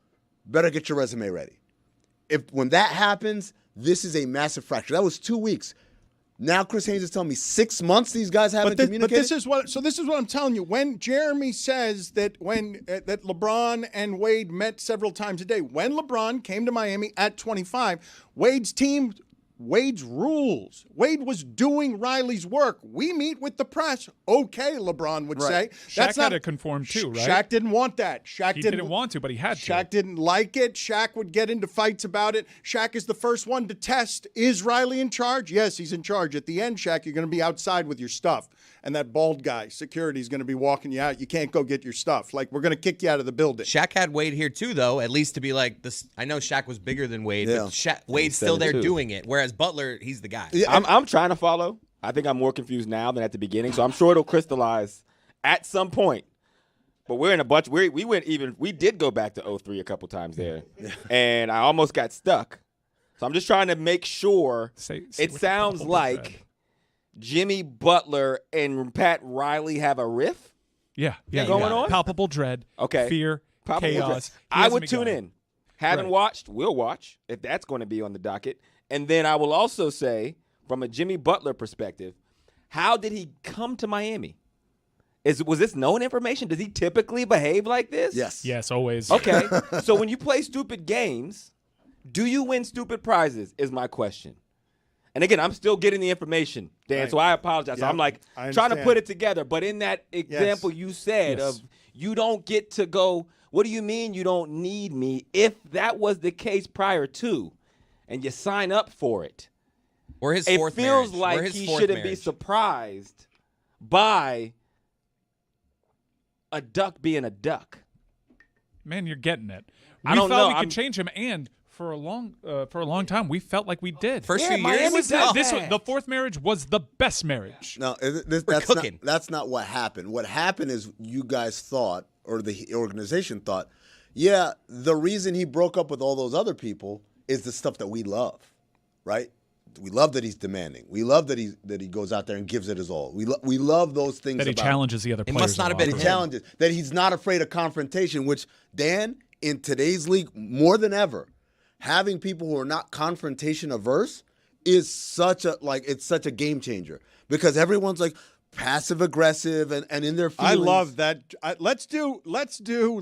better get your resume ready. When that happens, this is a massive fracture. That was 2 weeks. Now Chris Haynes is telling me 6 months these guys haven't communicated. But this is what I'm telling you. When Jeremy says that that LeBron and Wade met several times a day, when LeBron came to Miami at 25, Wade's team Wade's rules. Wade was doing Riley's work. We meet with the press. Okay, LeBron would say. Shaq had to conform too, right? Shaq didn't want that. He didn't want to, but he had to. Shaq didn't like it. Shaq would get into fights about it. Shaq is the first one to test. Is Riley in charge? Yes, he's in charge. At the end, Shaq, you're going to be outside with your stuff. And that bald guy, security, is going to be walking you out. You can't go get your stuff. Like, we're going to kick you out of the building. Shaq had Wade here too, though, at least to be like this. I know Shaq was bigger than Wade, but Wade's still there doing it. Whereas Butler, he's the guy. Yeah, I'm trying to follow. I think I'm more confused now than at the beginning, so I'm sure it'll crystallize at some point. But we're in a bunch. We did go back to 03 a couple times there, and I almost got stuck. So I'm just trying to make sure. It sounds like Jimmy Butler and Pat Riley have a riff. Yeah, going on. Palpable dread. Okay. Fear. Palpable chaos. dread. I would tune in. Haven't watched. We'll watch if that's going to be on the docket. And then I will also say, from a Jimmy Butler perspective, how did he come to Miami? Was this known information? Does he typically behave like this? Yes, always. Okay. So when you play stupid games, do you win stupid prizes is my question. And again, I'm still getting the information, Dan, so I apologize. Yeah, So I'm like trying to put it together. But in that example you said of you don't get to go, what do you mean you don't need me? If that was the case prior to, and you sign up for it, or his it fourth feels marriage. like he shouldn't be surprised by a duck being a duck. Man, you're getting it. I don't know. We could change him, and for a long time, we felt like we did. First few years, the fourth marriage was the best marriage. No, that's not what happened. What happened is you guys thought, or the organization thought, yeah, the reason he broke up with all those other people is the stuff that we love, right? We love that he's demanding. We love that he goes out there and gives it his all. We love those things. That he challenges the other players. It must not have been that he challenges. That he's not afraid of confrontation. Which, Dan, in today's league, more than ever, having people who are not confrontation averse is such a game changer, because everyone's like passive aggressive and in their feelings. I love that. Let's do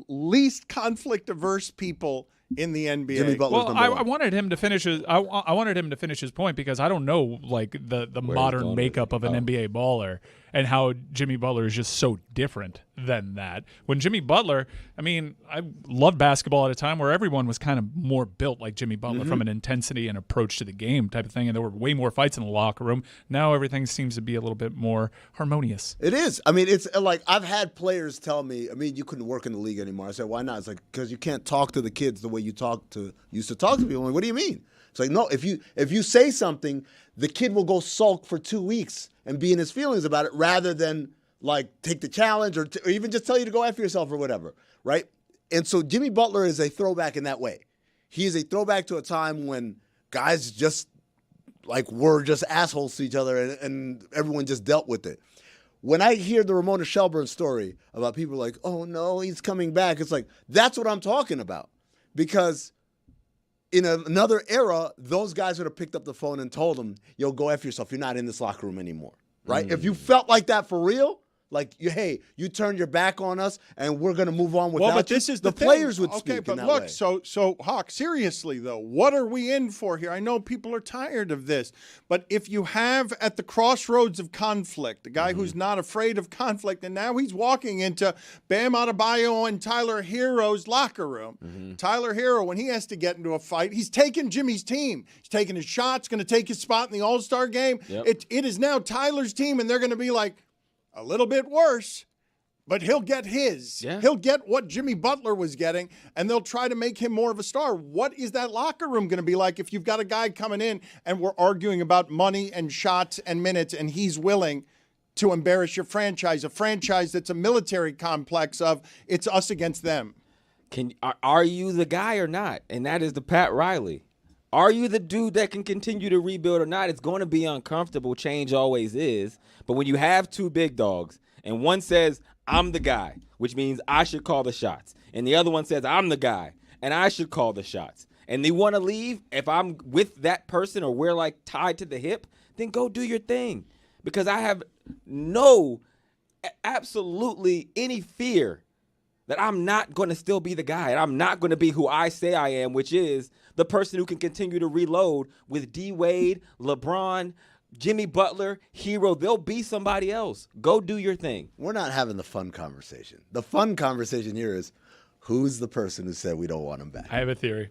least conflict averse people in the NBA. Jimmy Butler's well, number one. I wanted him to finish his. I wanted him to finish his point, because I don't know like the modern makeup of an NBA baller and how Jimmy Butler is just so different than that. When Jimmy Butler, I mean, I loved basketball at a time where everyone was kind of more built like Jimmy Butler from an intensity and approach to the game type of thing, and there were way more fights in the locker room. Now everything seems to be a little bit more harmonious. It is. I mean, it's like I've had players tell me, I mean, you couldn't work in the league anymore. I said, why not? It's like, because you can't talk to the kids the way you used to talk to people. I'm like, what do you mean? It's like, no, if you say something, the kid will go sulk for 2 weeks and be in his feelings about it, rather than like take the challenge or even just tell you to go after yourself or whatever, right? And so Jimmy Butler is a throwback in that way. He is a throwback to a time when guys just like were just assholes to each other and everyone just dealt with it. When I hear the Ramona Shelburne story about people like, oh no, he's coming back, it's like, that's what I'm talking about. Because in another era, those guys would have picked up the phone and told him, yo, go F yourself. You're not in this locker room anymore, right? If you felt like that for real, like, hey, you turned your back on us and we're going to move on without you. But this is the players would okay, speak but in that look, way. So Hawk, seriously though, what are we in for here? I know people are tired of this, but if you have at the crossroads of conflict, a guy who's not afraid of conflict, and now he's walking into Bam Adebayo and Tyler Hero's locker room. Tyler Hero, when he has to get into a fight, he's taking Jimmy's team. He's taking his shots, going to take his spot in the All-Star game. It is now Tyler's team, and they're going to be like, a little bit worse, but he'll get his. He'll get what Jimmy Butler was getting, and they'll try to make him more of a star. What is that locker room going to be like if you've got a guy coming in and we're arguing about money and shots and minutes, and he's willing to embarrass your franchise, a franchise that's a military complex of it's us against them? Are you the guy or not? And that is the Pat Riley. Are you the dude that can continue to rebuild or not? It's going to be uncomfortable. Change always is. But when you have two big dogs and one says, I'm the guy, which means I should call the shots, and the other one says, I'm the guy, and I should call the shots, and they want to leave, if I'm with that person or we're like tied to the hip, then go do your thing. Because I have absolutely any fear that I'm not going to still be the guy, and I'm not going to be who I say I am, which is the person who can continue to reload with D-Wade, LeBron, Jimmy Butler, Hero. There'll be somebody else. Go do your thing. We're not having the fun conversation. The fun conversation here is who's the person who said we don't want him back? I have a theory.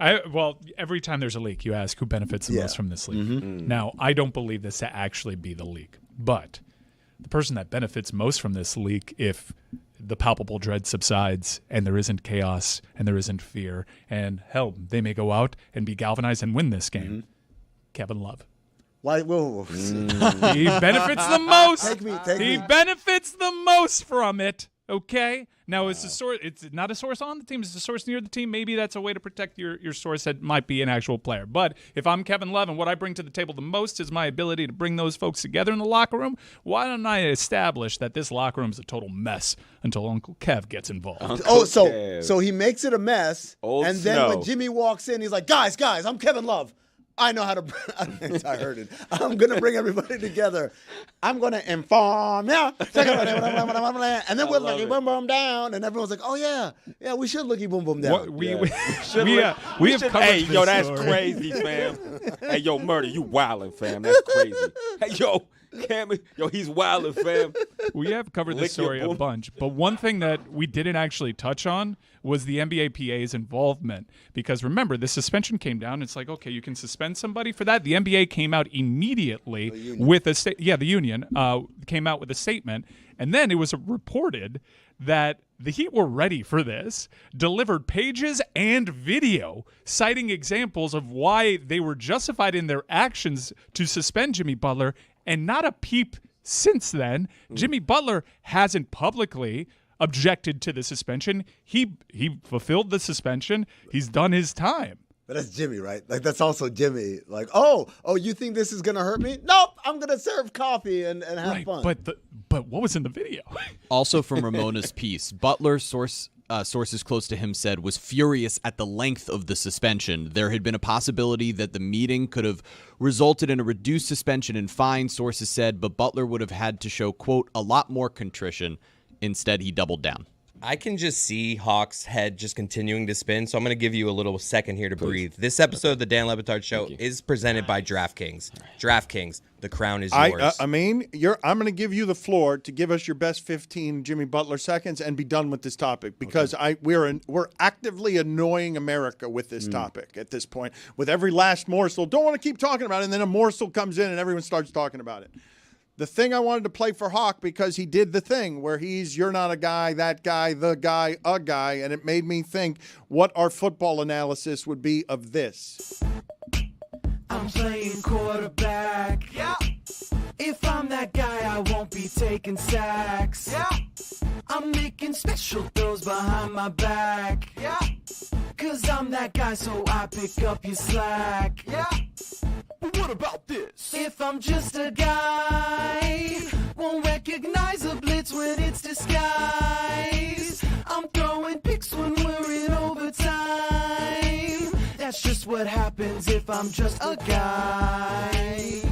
Well, every time there's a leak, you ask who benefits the most from this leak. Now, I don't believe this to actually be the leak, but the person that benefits most from this leak, if the palpable dread subsides and there isn't chaos and there isn't fear, and hell, they may go out and be galvanized and win this game, Kevin Love. Why? Whoa. He benefits the most. He benefits the most from it. Okay. Now, it's a source. It's not a source on the team. It's a source near the team. Maybe that's a way to protect your source that might be an actual player. But if I'm Kevin Love and what I bring to the table the most is my ability to bring those folks together in the locker room, why don't I establish that this locker room is a total mess until Uncle Kev gets involved? So he makes it a mess, and then when Jimmy walks in, he's like, "Guys, I'm Kevin Love. I know how to." I heard it. I'm gonna bring everybody together. I'm gonna inform, and then we'll looky boom boom down, and everyone's like, "Oh yeah, we should looky boom boom down." We have covered Hey, this yo, that's story. crazy, fam. Hey, yo, Murder, you wildin', fam. That's crazy. Hey, yo, Cammy, yo, he's wildin', fam. We have covered this story a bunch, but one thing that we didn't actually touch on was the NBA PA's involvement. Because remember, the suspension came down. It's like, okay, you can suspend somebody for that. The NBA came out immediately with a the union came out with a statement, and then it was reported that the Heat were ready for this, delivered pages and video citing examples of why they were justified in their actions to suspend Jimmy Butler, and not a peep since then. Jimmy Butler hasn't publicly objected to the suspension. He fulfilled the suspension. He's done his time. But that's Jimmy, right? Like, that's also Jimmy. Like, oh, you think this is gonna hurt me? Nope, I'm gonna serve coffee and have fun. But what was in the video? Also from Ramona's piece, Butler, sources close to him said, was furious at the length of the suspension. There had been a possibility that the meeting could have resulted in a reduced suspension and fine, sources said, but Butler would have had to show, quote, a lot more contrition. Instead, he doubled down. I can just see Hawk's head just continuing to spin, so I'm going to give you a little second here to breathe. This episode of the Dan Le Batard Show is presented by DraftKings. DraftKings, the crown is yours. I'm going to give you the floor to give us your best 15 Jimmy Butler seconds and be done with this topic, because we're actively annoying America with this topic at this point. With every last morsel, don't want to keep talking about it, and then a morsel comes in and everyone starts talking about it. The thing I wanted to play for Hawk, because he did the thing where you're not a guy, that guy, the guy, a guy, and it made me think what our football analysis would be of this. I'm playing quarterback. Yeah. If I'm that guy, I won't be taking sacks. Yeah. I'm making special throws behind my back. Yeah. 'Cause I'm that guy, so I pick up your slack. Yeah. But what about this? If I'm just a guy, won't recognize a blitz when it's disguised. I'm throwing picks when we're in overtime. That's just what happens if I'm just a guy.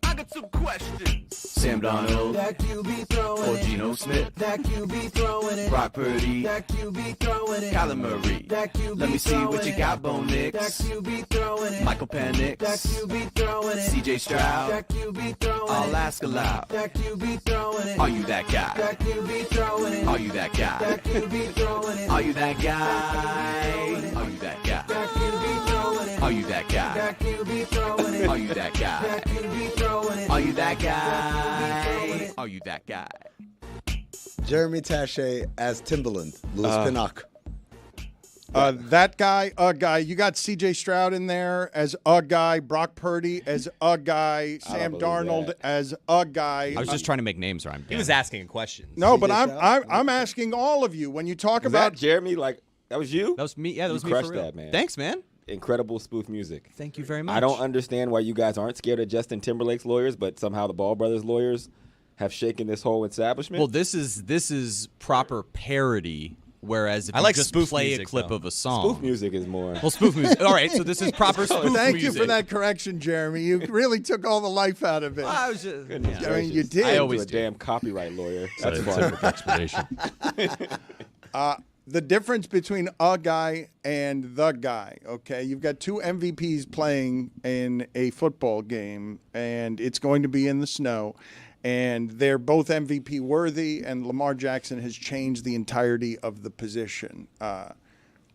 I got some questions. Sam Darnold, That QB throwing or it. Geno Smith, That QB throwing it. Brock Purdy, That QB throwing it. Kyler Murray. That QB Let me see what throwing you it. got, Bo Nix. That QB throwing it. Michael Penix, That QB throwing it. CJ Stroud. That QB throwing it. I'll ask aloud. That QB throwing it. Are you that guy? That QB throwing it. Are you that guy? That QB throwing it. Are you that guy? Are you that guy? That QB throwing it. Are you that guy? That QB throwing it. Are you that guy? That QB throwing it. Are you that guy? Are you that guy? Jeremy Taché as Timberland, Louis Pinnock. That guy, a guy. You got C.J. Stroud in there as a guy, Brock Purdy as a guy, Sam Darnold as a guy. I was just trying to make names rhyme. He was asking a question. No, but I'm asking all of you when you talk about that Jeremy. Like, that was you. That was me. Yeah, that was you me crushed for real. that, man. Thanks, man. Incredible spoof music. Thank you very much. I don't understand why you guys aren't scared of Justin Timberlake's lawyers, but somehow the Ball Brothers lawyers have shaken this whole establishment. Well, this is proper parody. Whereas if I you like just spoof play music, a clip though. of a song, spoof music is more. Well, spoof music. All right, so this is proper spoof music. Thank you for that correction, Jeremy. You really took all the life out of it. I was just. I mean, you did. I always a damn copyright lawyer. That's fun. Explanation. The difference between a guy and the guy, okay? You've got two MVPs playing in a football game, and it's going to be in the snow, and they're both MVP worthy, and Lamar Jackson has changed the entirety of the position.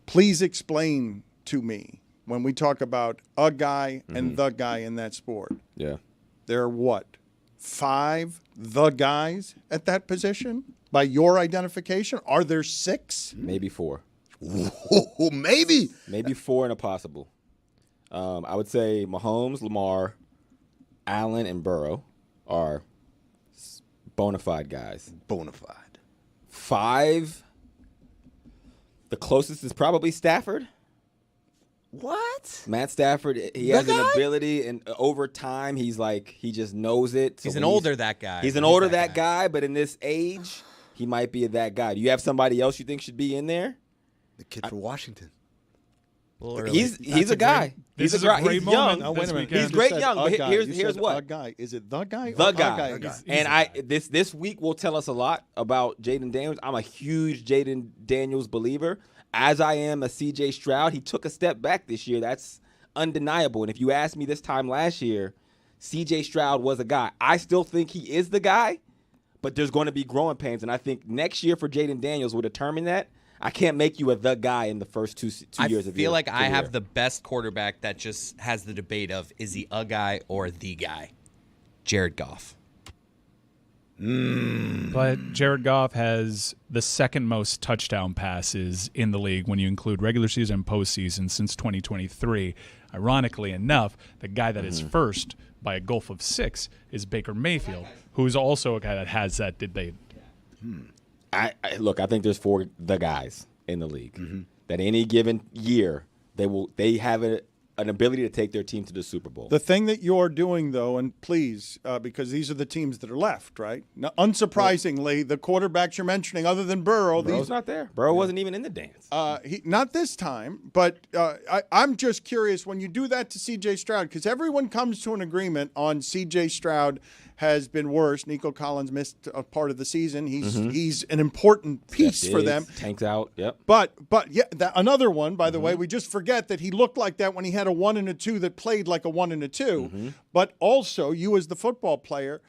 Please explain to me when we talk about a guy and the guy in that sport. Yeah. There are what? 5 the guys at that position? By your identification, are there 6? Maybe 4. Ooh, maybe. Maybe 4 and a possible. I would say Mahomes, Lamar, Allen, and Burrow are bona fide guys. Bona fide. 5. The closest is probably Stafford. What? Matt Stafford, he has an ability, and over time, he just knows it. So He's an older that guy. He's an older that guy, but in this age, he might be that guy. Do you have somebody else you think should be in there? The kid from Washington. He's a guy. This is a a great He's moment. young. This weekend. He's great young. But here's what. A guy. Is it the guy? The or guy. a guy? And this week will tell us a lot about Jaden Daniels. I'm a huge Jaden Daniels believer, as I am a CJ Stroud. He took a step back this year. That's undeniable. And if you asked me this time last year, CJ Stroud was a guy. I still think he is the guy, but there's going to be growing pains. And I think next year for Jaden Daniels will determine that. I can't make you the guy in the first two years of your I feel like I career. have the best quarterback that just has the debate of, is he a guy or the guy? Jared Goff. But Jared Goff has the second most touchdown passes in the league when you include regular season and postseason since 2023. Ironically enough, the guy that is first by a gulf of 6 is Baker Mayfield, who's also a guy that has that debate. I think there's 4 the guys in the league that any given year they have an ability to take their team to the Super Bowl. The thing that you're doing, though, and please, because these are the teams that are left, right? Now, unsurprisingly, the quarterbacks you're mentioning, other than Burrow, Burrow's not there. Burrow wasn't even in the dance. Not this time, but I'm just curious when you do that to C.J. Stroud, because everyone comes to an agreement on C.J. Stroud has been worse. Nico Collins missed a part of the season. He's an important piece for them. Tanks out. Yep. But yeah, another one, by the way, we just forget that he looked like that when he had a 1 and a 2 that played like a 1 and a 2. But also, you as the football player,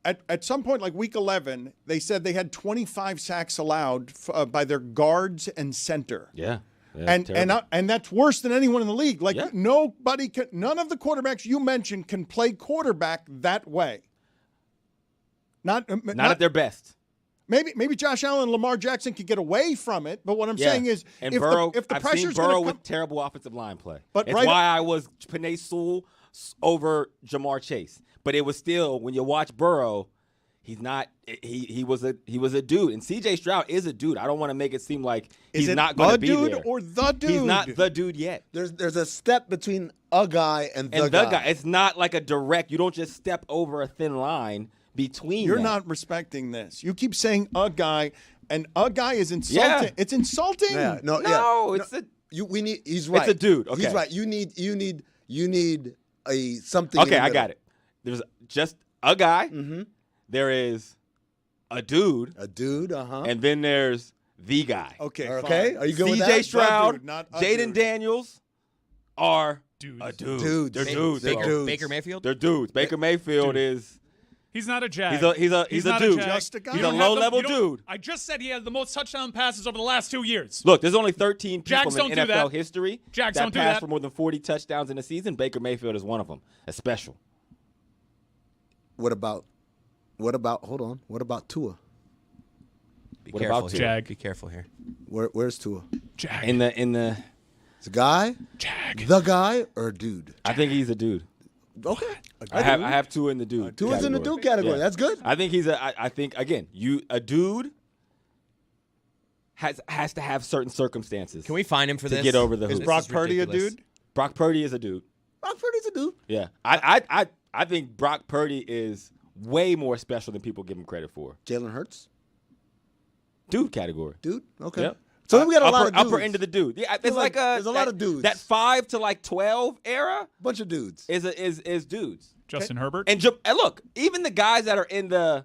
at some point, like week 11, they said they had 25 sacks allowed by their guards and center. Yeah. And that's worse than anyone in the league. Like nobody can, none of the quarterbacks you mentioned can play quarterback that way. Not at their best. Maybe Josh Allen and Lamar Jackson could get away from it, but what I'm saying is, and if Burrow, the I've pressure's seen Burrow going to with terrible offensive line play. But it's why I was Penei Sewell over Jamar Chase. But it was still, when you watch Burrow, he's not. He was a dude, and C.J. Stroud is a dude. I don't want to make it seem like he's not going to be there. Is it the dude or the dude? He's not the dude yet. There's a step between a guy and the guy. It's not like a direct. You don't just step over a thin line between. You're them. not respecting this. You keep saying a guy, and a guy is insulting. Yeah. It's insulting. Yeah, we need. He's right. It's a dude. Okay. He's right. You need a something. Okay, I got it. There's just a guy. There is a dude. And then there's the guy. Okay. Okay. Are you good with that? CJ Stroud, dude, not a Jaden dude. Daniels are Dudes. a dude. Dudes. They're dudes. Baker Mayfield? They're dudes. Baker Mayfield is. He's not a jag. He's a not dude. jag. Just a guy. He's a low-level dude. I just said he has the most touchdown passes over the last 2 years. Look, there's only 13 Jags people in don't do NFL that. history Jags that don't do passed that. for more than 40 touchdowns in a season. Baker Mayfield is one of them. That's special. What about? Hold on. What about Tua? Be What careful about here. Jag? Be careful here. Where's Tua? Jag. In the, It's a guy. Jag. The guy or dude? I think he's a dude. Okay. I have Tua in the dude. Tua's in the dude category. Yeah. That's good. I think I think again, a dude has to have certain circumstances. Can we find him for to this? get over the Is hoop. Brock Purdy a ridiculous. dude? Brock Purdy is a dude. Brock Purdy's a dude. Yeah. I think Brock Purdy is way more special than people give him credit for. Jalen Hurts. Dude category. Dude. Okay. Yep. So then we got a lot of dudes. upper end of the dude. Yeah, it's like there's a lot of dudes. That 5 to 12 era Bunch of dudes. is dudes. Justin Herbert. And look, even the guys that are in the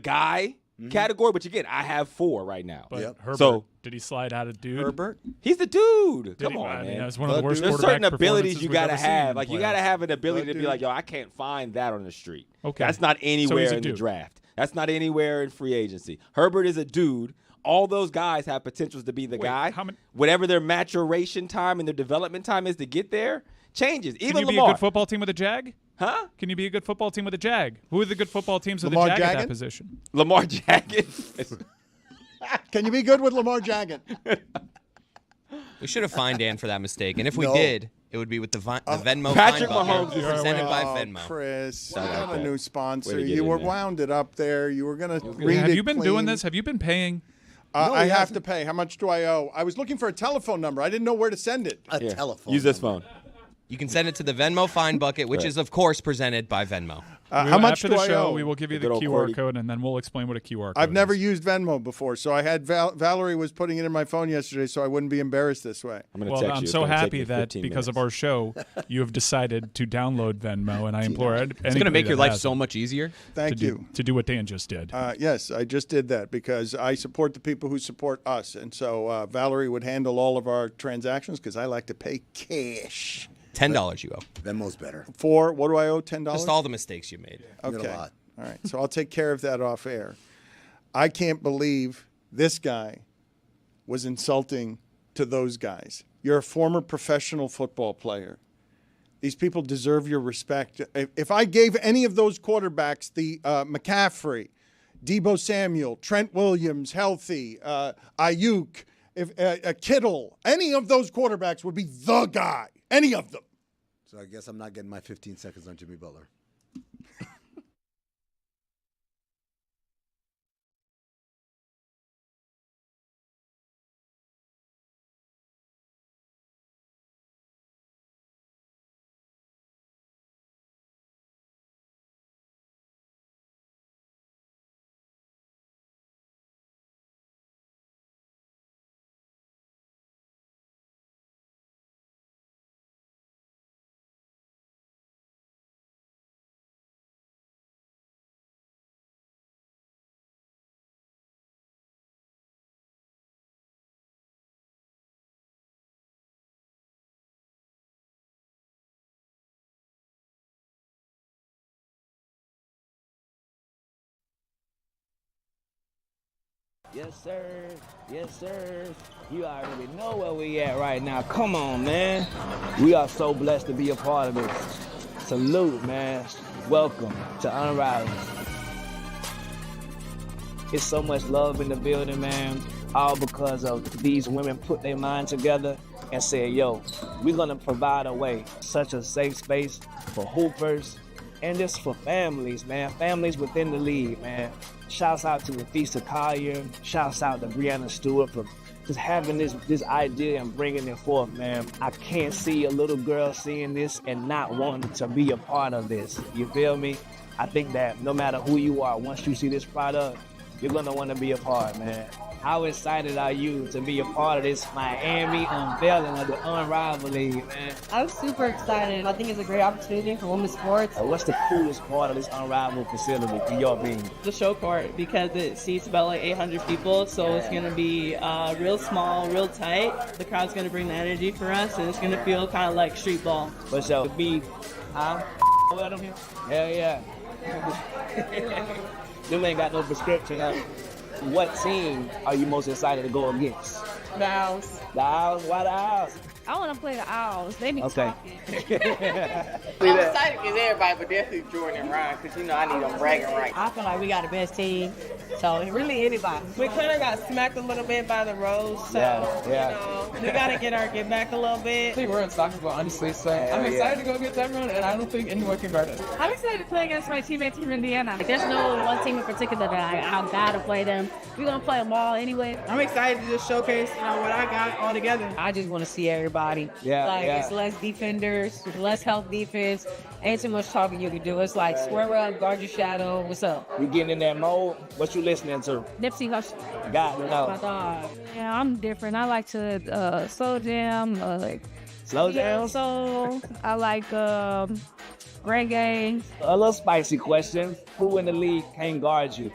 guy category. But again, I have 4 right now. But Herbert, so did he slide out of dude? Herbert? He's the dude. Did Come he? on, I mean, man. that's one of the worst There's certain quarterback abilities performances you we've got to ever seen have. in Like, you got to playoffs. have an ability to be dude. like, yo, I can't find that on the street. Okay. That's not anywhere he's a in the dude. draft. That's not anywhere in free agency. Herbert is a dude. All those guys have potentials to be the guy. Whatever their maturation time and their development time is to get there changes. Even Can you be Lamar. a good football team with a Jag? Huh? Can you be a good football team with a Jag? Who are the good football teams with Lamar a Jag at Jagan? that position? Lamar Jackson. Can you be good with Lamar Jagan? We should have fined Dan for that mistake, and if we No. did, it would be with the Venmo Patrick fine Mahomes bucket is presented by Oh, Venmo. Chris, I you like got a that. new Way sponsor. to get You in were there. wound it up there. You were going to read Have it you been clean. doing this? Have you been paying? I have to pay. How much do I owe? I was looking for a telephone number. I didn't know where to send it. A telephone. Use this phone. You can send it to the Venmo fine bucket, which Right. is, of course, presented by Venmo. How much After do the I show, owe? we will give you Good the old QR Cordy. code, and then we'll explain what a QR code I've never is. used Venmo before, so I had Valerie was putting it in my phone yesterday, so I wouldn't be embarrassed this way. I'm going to Well, text I'm you. It's so gonna take happy me that 15 because of minutes. our show, you have decided to download Venmo, and I implore It's going to make your life so much easier. Thank you. to do what Dan just did. Yes, I just did that because I support the people who support us, and so Valerie would handle all of our transactions because I like to pay cash. $10 you owe. Venmo's better. For what do I owe? $10. Just all the mistakes you made. You got Okay. a lot. All right. So I'll take care of that off air. I can't believe this guy was insulting to those guys. You're a former professional football player. These people deserve your respect. If I gave any of those quarterbacks, the McCaffrey, Debo Samuel, Trent Williams, healthy, Ayuk, Kittle, any of those quarterbacks would be the guy. Any of them. So I guess I'm not getting my 15 seconds on Jimmy Butler. Yes, sir. Yes, sir. You already know where we at right now. Come on, man. We are so blessed to be a part of this. Salute, man. Welcome to Unrivaled. It's so much love in the building, man. All because of these women put their mind together and said, yo, we're going to provide a way, such a safe space for hoopers and just for families, man. Families within the league, man. Shouts out to Rafisa Collier. Shouts out to Brianna Stewart for just having this idea and bringing it forth, man. I can't see a little girl seeing this and not wanting to be a part of this. You feel me? I think that no matter who you are, once you see this product, you're going to want to be a part, man. How excited are you to be a part of this Miami unveiling of the Unrivaled League, man? I'm super excited. I think it's a great opportunity for women's sports. What's the coolest part of this Unrivaled facility, in your opinion? The show court, because it seats about like 800 people, so it's going to be real small, real tight. The crowd's going to bring the energy for us, and it's going to feel kind of like street ball. For sure. To be, huh? Hell yeah. Them ain't got no prescription, huh? What team are you most excited to go against? The Owls. The Owls? Why the Owls? I want to play the Owls. They be Okay. talking. I'm excited against everybody, but definitely Jordan and Ryan, because, you know, I need them bragging rights. I feel like we got the best team, so really anybody. We kind of got smacked a little bit by the Rose, so, Yeah. you know, we got to get back a little bit. I think we're unstoppable, honestly, so I'm excited to go against everyone, and I don't think anyone can guard us. I'm excited to play against my teammates from Indiana. There's no one team in particular that I gotta play them. We're gonna play them all anyway. I'm excited to just showcase what I got all together. I just want to see everybody. It's less defenders, less health defense. Ain't too much talking you can do. It's like square up, guard your shadow. What's up? We getting in that mode. What you listening to? Nipsey Hussle. Got it. My dog. Yeah, I'm different. I like to slow jam. Slow jam? So I like reggae. A little spicy question. Who in the league can't guard you?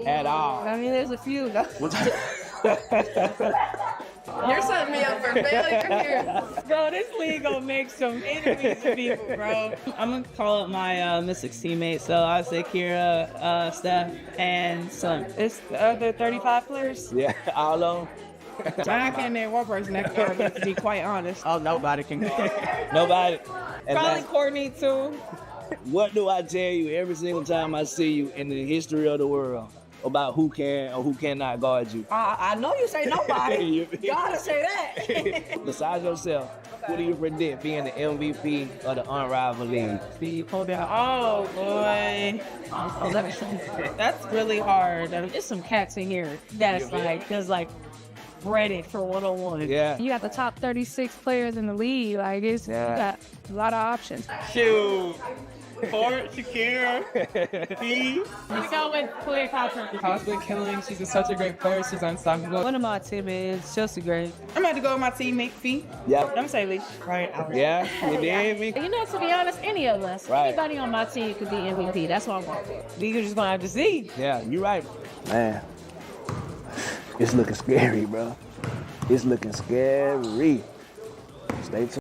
at all. I mean, there's a few. You're setting me up for failure here. Bro, this league gonna make some enemies of people, bro. I'm gonna call up my Mystics teammates. So I say Kira, Steph, and some. It's the other 35 players. Yeah, all of them. I can't name one person that can coordinate, to be quite honest. Oh, nobody can. Nobody. And Probably that's- Courtney, too. What do I tell you every single time I see you in the history of the world about who can or who cannot guard you? I know you say nobody. You gotta say that. Besides yourself, who do you predict being the MVP of the unrivaled league? Steve, hold down. Oh, boy. That's really hard. There's some cats in here that's like, just like, ready for one-on-one. Yeah. You got the top 36 players in the league. Like, you got a lot of options. Shoot. Fort, Shakira, P. Let's go with Cleopatra. Cosmic Killing. She's such a great player. She's unstoppable. One of my teammates, Chelsea Gray. I'm about to go with my teammate, Fee. Yeah. I'm say Lee. Right. Yeah, you did me. You know, to be honest, any of us, Right. anybody on my team could be MVP. That's what I want. You're just gonna have to see. Yeah, you're right. Man, it's looking scary, bro. It's looking scary. Stay tuned.